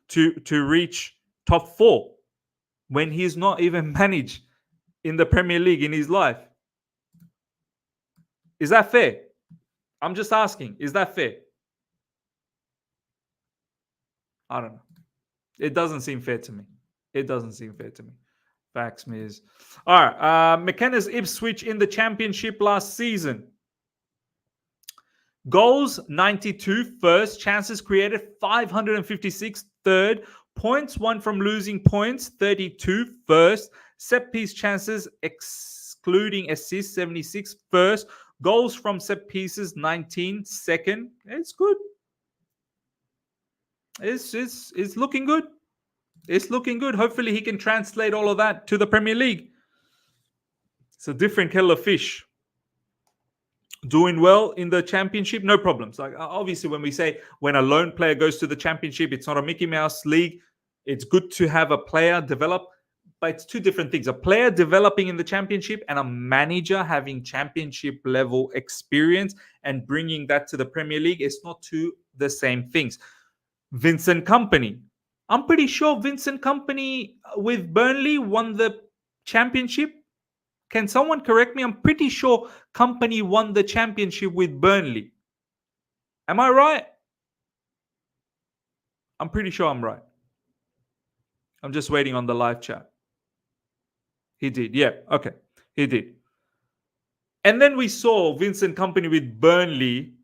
To reach top four when he's not even managed in the Premier League in his life. Is that fair? I'm just asking. Is that fair? I don't know. It doesn't seem fair to me. Facts, Miz. All right. McKenna's Ipswich in the Championship last season. Goals 92 first, chances created 556 third, points won from losing points 32 first, set piece chances excluding assists 76 first, goals from set pieces 19 second. It's good. It's looking good. It's looking good. Hopefully he can translate all of that to the Premier League. It's a different kettle of fish. Doing well in the Championship, no problems. Like obviously, when a lone player goes to the Championship, it's not a Mickey Mouse league. It's good to have a player develop, but it's two different things. A player developing in the Championship and a manager having Championship level experience and bringing that to the Premier League. It's not two the same things. Vincent Kompany. I'm pretty sure Vincent Kompany with Burnley won the Championship. Can someone correct me? I'm pretty sure Kompany won the Championship with Burnley. Am I right? I'm pretty sure I'm right. I'm just waiting on the live chat. He did. Yeah. Okay. He did. And then we saw Vincent Kompany with Burnley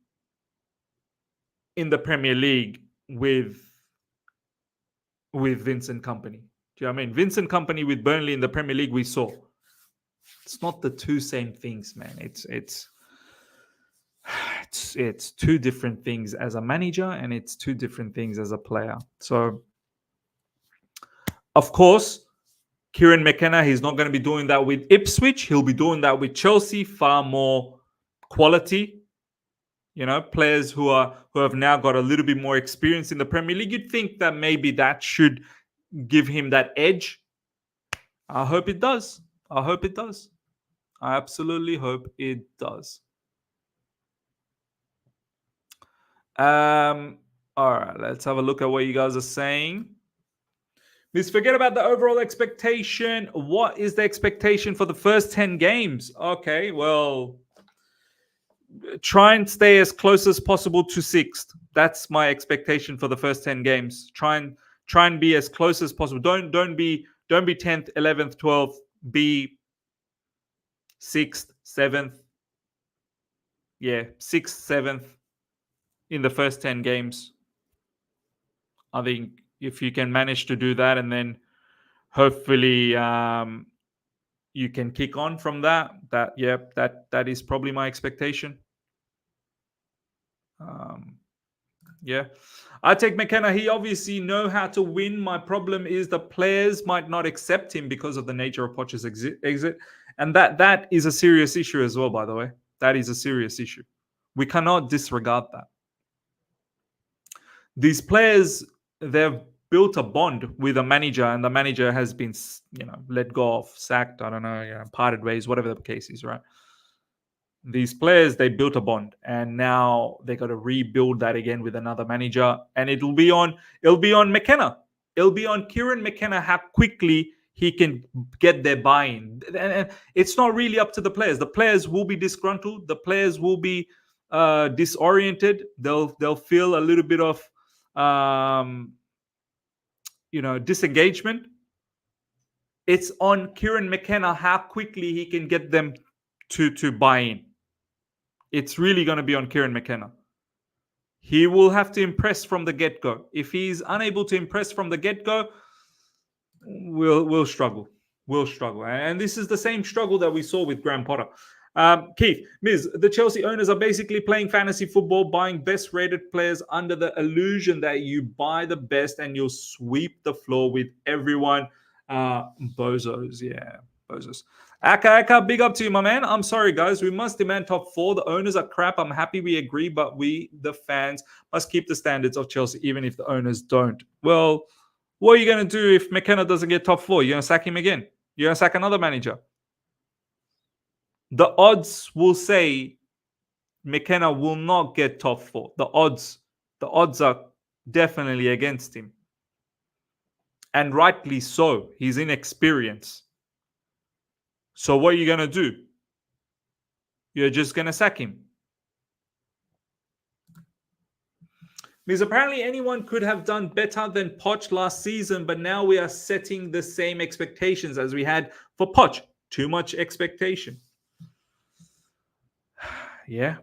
in the Premier League with Vincent Kompany. Do you know what I mean? Vincent Kompany with Burnley in the Premier League we saw. It's not the two same things, man. It's two different things as a manager and it's two different things as a player. So, of course, Kieran McKenna, he's not going to be doing that with Ipswich. He'll be doing that with Chelsea, far more quality. You know, players who have now got a little bit more experience in the Premier League. You'd think that maybe that should give him that edge. I hope it does. I absolutely hope it does. All right, let's have a look at what you guys are saying. Please forget about the overall expectation. What is the expectation for the first 10 games? Okay, well, try and stay as close as possible to sixth. That's my expectation for the first 10 games. Try and be as close as possible. Don't be 10th, 11th, 12th. Be 6th, 7th. Yeah, 6th, 7th in the first 10 games. I think if you can manage to do that and then hopefully you can kick on from that is probably my expectation. Yeah, I take McKenna. He obviously know how to win. My problem is the players might not accept him because of the nature of Poch's exit. And that is a serious issue as well, by the way. That is a serious issue. We cannot disregard that. These players, they've built a bond with a manager, and the manager has been, let go of, sacked, I don't know, parted ways, whatever the case is, right? These players, they built a bond, and now they got to rebuild that again with another manager, and it'll be on McKenna. It'll be on Kieran McKenna how quickly he can get their buy-in. And it's not really up to the players. The players will be disgruntled. The players will be disoriented. They'll feel a little bit of disengagement. It's on Kieran McKenna how quickly he can get them to buy in. It's really going to be on Kieran McKenna. He will have to impress from the get-go. If he's unable to impress from the get-go, we'll struggle. We'll struggle. And this is the same struggle that we saw with Graham Potter. Keith, Miz, the Chelsea owners are basically playing fantasy football, buying best-rated players under the illusion that you buy the best and you'll sweep the floor with everyone. Bozos, yeah, bozos. Aka, big up to you, my man. I'm sorry, guys. We must demand top 4. The owners are crap. I'm happy we agree, but we, the fans, must keep the standards of Chelsea, even if the owners don't. Well, what are you going to do if McKenna doesn't get top 4? You're going to sack him again? You're going to sack another manager? The odds will say McKenna will not get top 4. The odds are definitely against him. And rightly so. He's inexperienced. So what are you going to do? You're just going to sack him. Because apparently anyone could have done better than Poch last season, but now we are setting the same expectations as we had for Poch. Too much expectation. Yeah.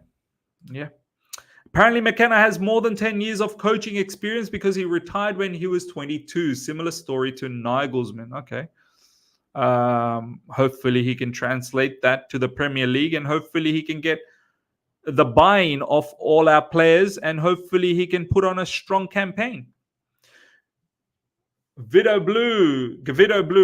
Apparently McKenna has more than 10 years of coaching experience because he retired when he was 22. Similar story to Nagelsmann. Okay. Hopefully he can translate that to the Premier League, and hopefully he can get the buy-in of all our players, and hopefully he can put on a strong campaign. Vito Blue,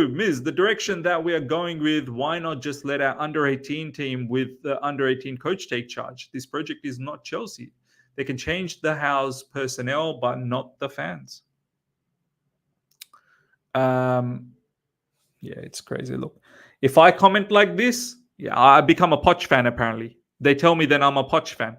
Miz, the direction that we are going with, why not just let our under-18 team with the under-18 coach take charge? This project is not Chelsea. They can change the house personnel, but not the fans. Yeah, it's crazy. Look, if I comment like this, yeah, I become a Poch fan, apparently. They tell me that I'm a Poch fan.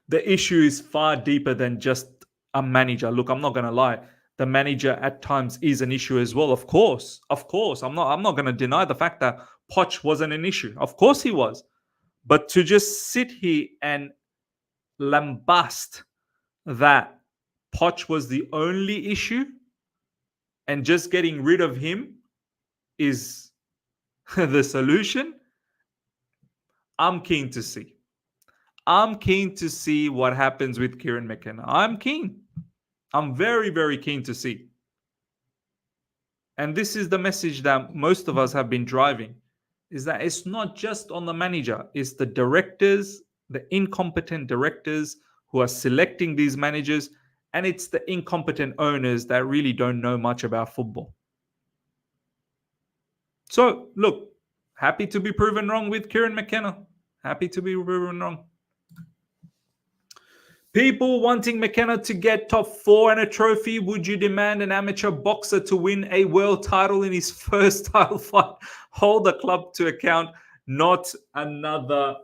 The issue is far deeper than just a manager. Look, I'm not going to lie. The manager at times is an issue as well. Of course. I'm not going to deny the fact that Poch wasn't an issue. Of course he was. But to just sit here and lambast that Poch was the only issue and just getting rid of him is the solution, I'm keen to see. I'm keen to see what happens with Kieran McKenna. I'm keen. I'm very, very keen to see. And this is the message that most of us have been driving, is that it's not just on the manager. It's the directors, the incompetent directors who are selecting these managers, and it's the incompetent owners that really don't know much about football. So, look, happy to be proven wrong with Kieran McKenna. Happy to be proven wrong. People wanting McKenna to get top 4 and a trophy. Would you demand an amateur boxer to win a world title in his first title fight? Hold the club to account, not another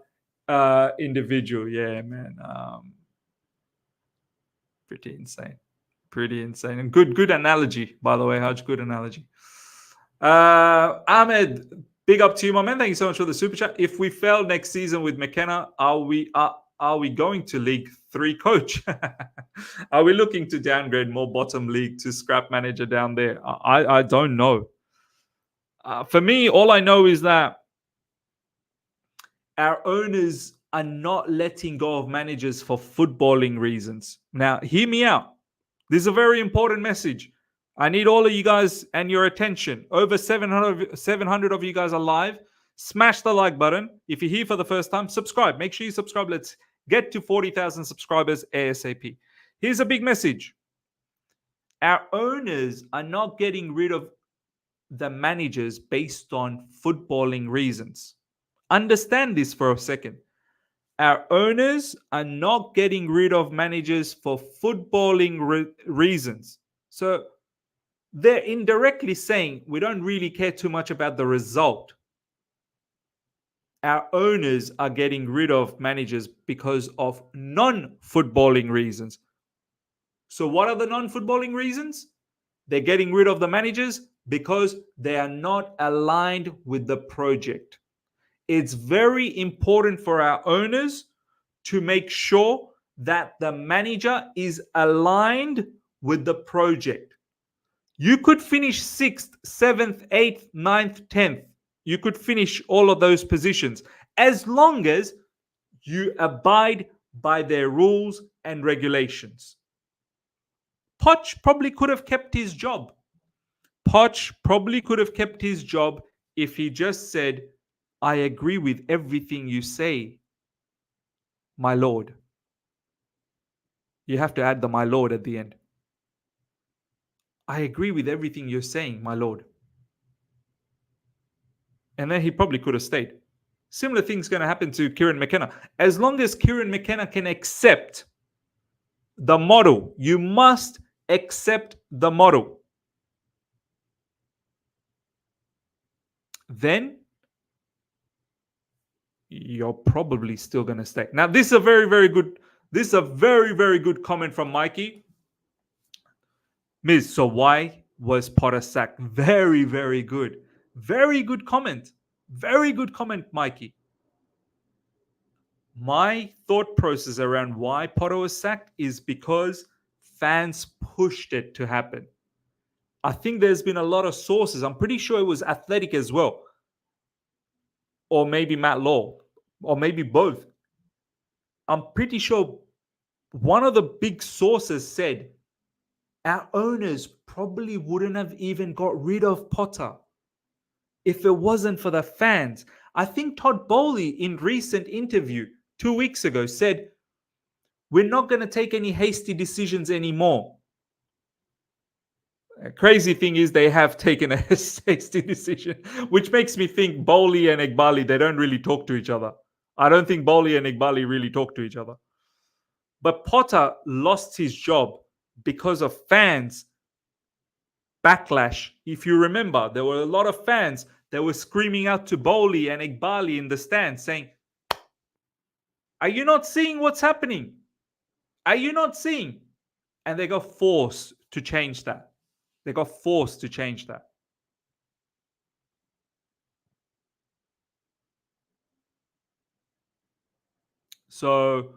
individual. Yeah, man. Pretty insane. And good analogy, by the way, Haj. Good analogy. Ahmed, big up to you, my man. Thank you so much for the super chat. If we fail next season with McKenna, are we going to League 3 coach? Are we looking to downgrade more bottom league to scrap manager down there? I don't know. For me, all I know is that our owners are not letting go of managers for footballing reasons. Now, hear me out. This is a very important message. I need all of you guys and your attention. Over 700 of you guys are live. Smash the like button. If you're here for the first time, subscribe. Make sure you subscribe. Let's get to 40,000 subscribers ASAP. Here's a big message. Our owners are not getting rid of the managers based on footballing reasons. Understand this for a second. Our owners are not getting rid of managers for footballing reasons. So they're indirectly saying we don't really care too much about the result. our owners are getting rid of managers because of non-footballing reasons. So what are the non-footballing reasons? They're getting rid of the managers because they are not aligned with the project. It's very important for our owners to make sure that the manager is aligned with the project. You could finish 6th, 7th, 8th, 9th, 10th. You could finish all of those positions as long as you abide by their rules and regulations. Poch probably could have kept his job. Poch probably could have kept his job if he just said, I agree with everything you say, my lord. You have to add the my lord at the end. I agree with everything you're saying, my lord. And then he probably could have stayed. Similar thing's going to happen to Kieran McKenna. As long as Kieran McKenna can accept the model, you must accept the model. Then you're probably still going to stay. Now, this is a very, very good comment from Mikey. Miz, so why was Potter sacked? Very, very good. Very good comment. Very good comment, Mikey. My thought process around why Potter was sacked is because fans pushed it to happen. I think there's been a lot of sources. I'm pretty sure it was Athletic as well. Or maybe Matt Law. Or maybe both. I'm pretty sure one of the big sources said our owners probably wouldn't have even got rid of Potter if it wasn't for the fans. I think Todd Bowley in recent interview 2 weeks ago said, we're not going to take any hasty decisions anymore. Crazy thing is they have taken a hasty decision, which makes me think Bowley and Iqbali, they don't really talk to each other. I don't think Bowley and Iqbali really talk to each other. But Potter lost his job because of fans backlash. If you remember, there were a lot of fans that were screaming out to Bowley and Iqbali in the stands saying, are you not seeing what's happening? Are you not seeing? And they got forced to change that. They got forced to change that. So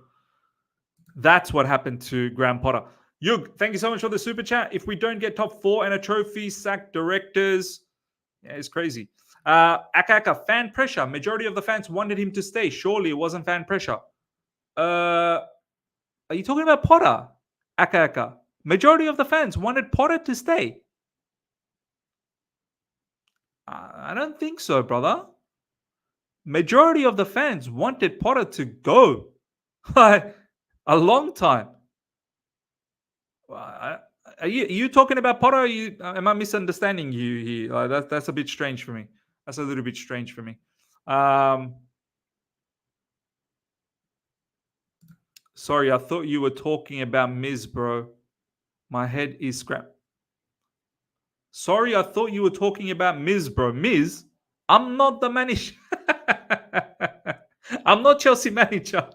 that's what happened to Graham Potter. Yug, thank you so much for the super chat. If we don't get top 4 and a trophy, sack directors. Yeah, it's crazy. Aka, fan pressure. Majority of the fans wanted him to stay. Surely it wasn't fan pressure. Are you talking about Potter? Aka. Majority of the fans wanted Potter to stay. I don't think so, brother. Majority of the fans wanted Potter to go. A long time. Are you talking about Potter? Am I misunderstanding you here? That's a bit strange for me. That's a little bit strange for me. Sorry, I thought you were talking about Miz, bro. My head is scrapped. Sorry, I thought you were talking about Miz, bro. Miz, I'm not the manager. I'm not Chelsea manager.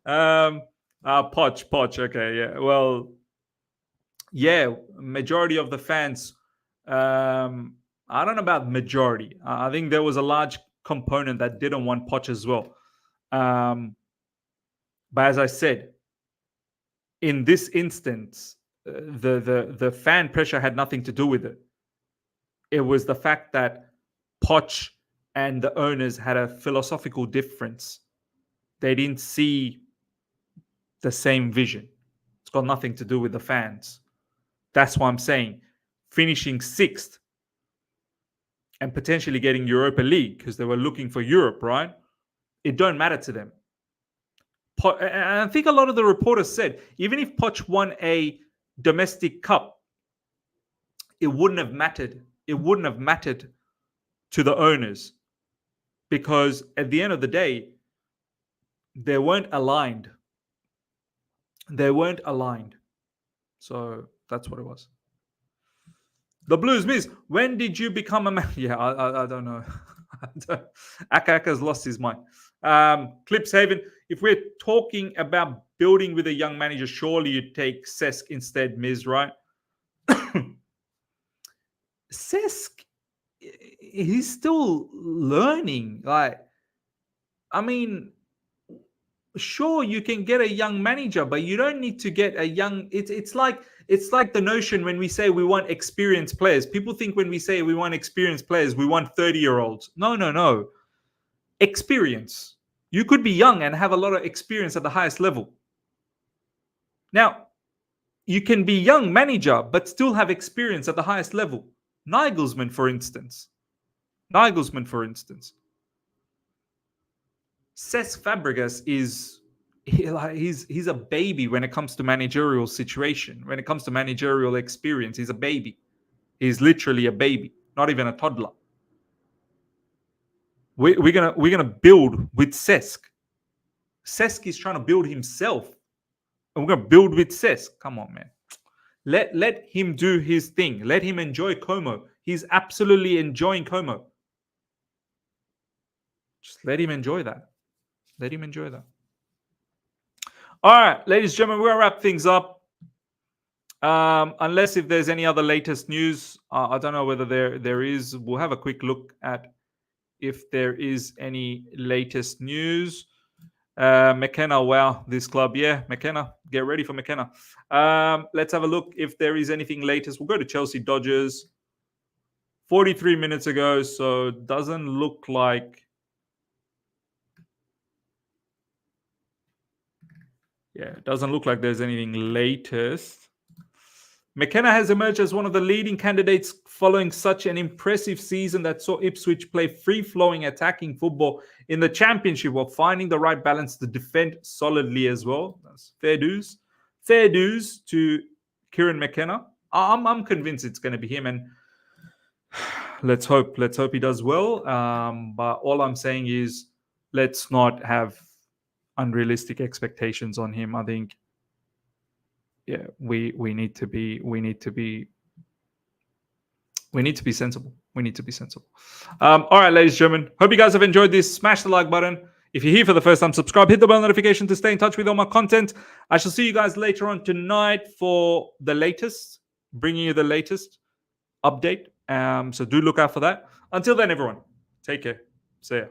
Poch. Okay, yeah. Well, yeah. Majority of the fans. I don't know about majority. I think there was a large component that didn't want Poch as well. But as I said, in this instance, the fan pressure had nothing to do with it. It was the fact that Poch and the owners had a philosophical difference. They didn't see the same vision. It's got nothing to do with the fans. That's why I'm saying finishing 6th and potentially getting Europa League because they were looking for Europe, right? It don't matter to them. And I think a lot of the reporters said, even if Poch won a domestic cup, it wouldn't have mattered. It wouldn't have mattered to the owners because at the end of the day, they weren't aligned. They weren't aligned. So that's what it was. The Blues, Miss, when did you become a man? Yeah, I don't know. Aka's lost his mind. Clips Haven, if we're talking about building with a young manager, surely you'd take Cesc instead, Miz, right? Cesc, he's still learning. Like, I mean, sure, you can get a young manager, but you don't need to get a young. It's like the notion when we say we want experienced players. People think when we say we want experienced players, we want 30-year-olds. No. Experience. You could be young and have a lot of experience at the highest level. Now, you can be young manager, but still have experience at the highest level. Nagelsmann, for instance. Cesc Fabregas is he's a baby when it comes to managerial situation. When it comes to managerial experience, he's a baby. He's literally a baby, not even a toddler. We're gonna build with Cesc. Cesc is trying to build himself, and we're gonna build with Cesc. Come on, man. Let him do his thing. Let him enjoy Como. He's absolutely enjoying Como. Just let him enjoy that. Let him enjoy that. All right, ladies and gentlemen, we're going to wrap things up. Unless if there's any other latest news. I don't know whether there is. We'll have a quick look at if there is any latest news. McKenna, wow, this club. Yeah, McKenna. Get ready for McKenna. Let's have a look if there is anything latest. We'll go to Chelsea Dodgers. 43 minutes ago, so doesn't look like... Yeah, it doesn't look like there's anything latest. McKenna has emerged as one of the leading candidates following such an impressive season that saw Ipswich play free-flowing attacking football in the championship while finding the right balance to defend solidly as well. That's fair dues. Fair dues to Kieran McKenna. I'm convinced it's going to be him, and let's hope he does well. But all I'm saying is let's not have unrealistic expectations on him. I think, yeah, we need to be sensible. We need to be sensible. All right, ladies and gentlemen, hope you guys have enjoyed this. Smash the like button. If you're here for the first time, subscribe, hit the bell notification to stay in touch with all my content. I shall see you guys later on tonight for the latest, bringing you the latest update. So do look out for that. Until then, everyone, take care. See ya.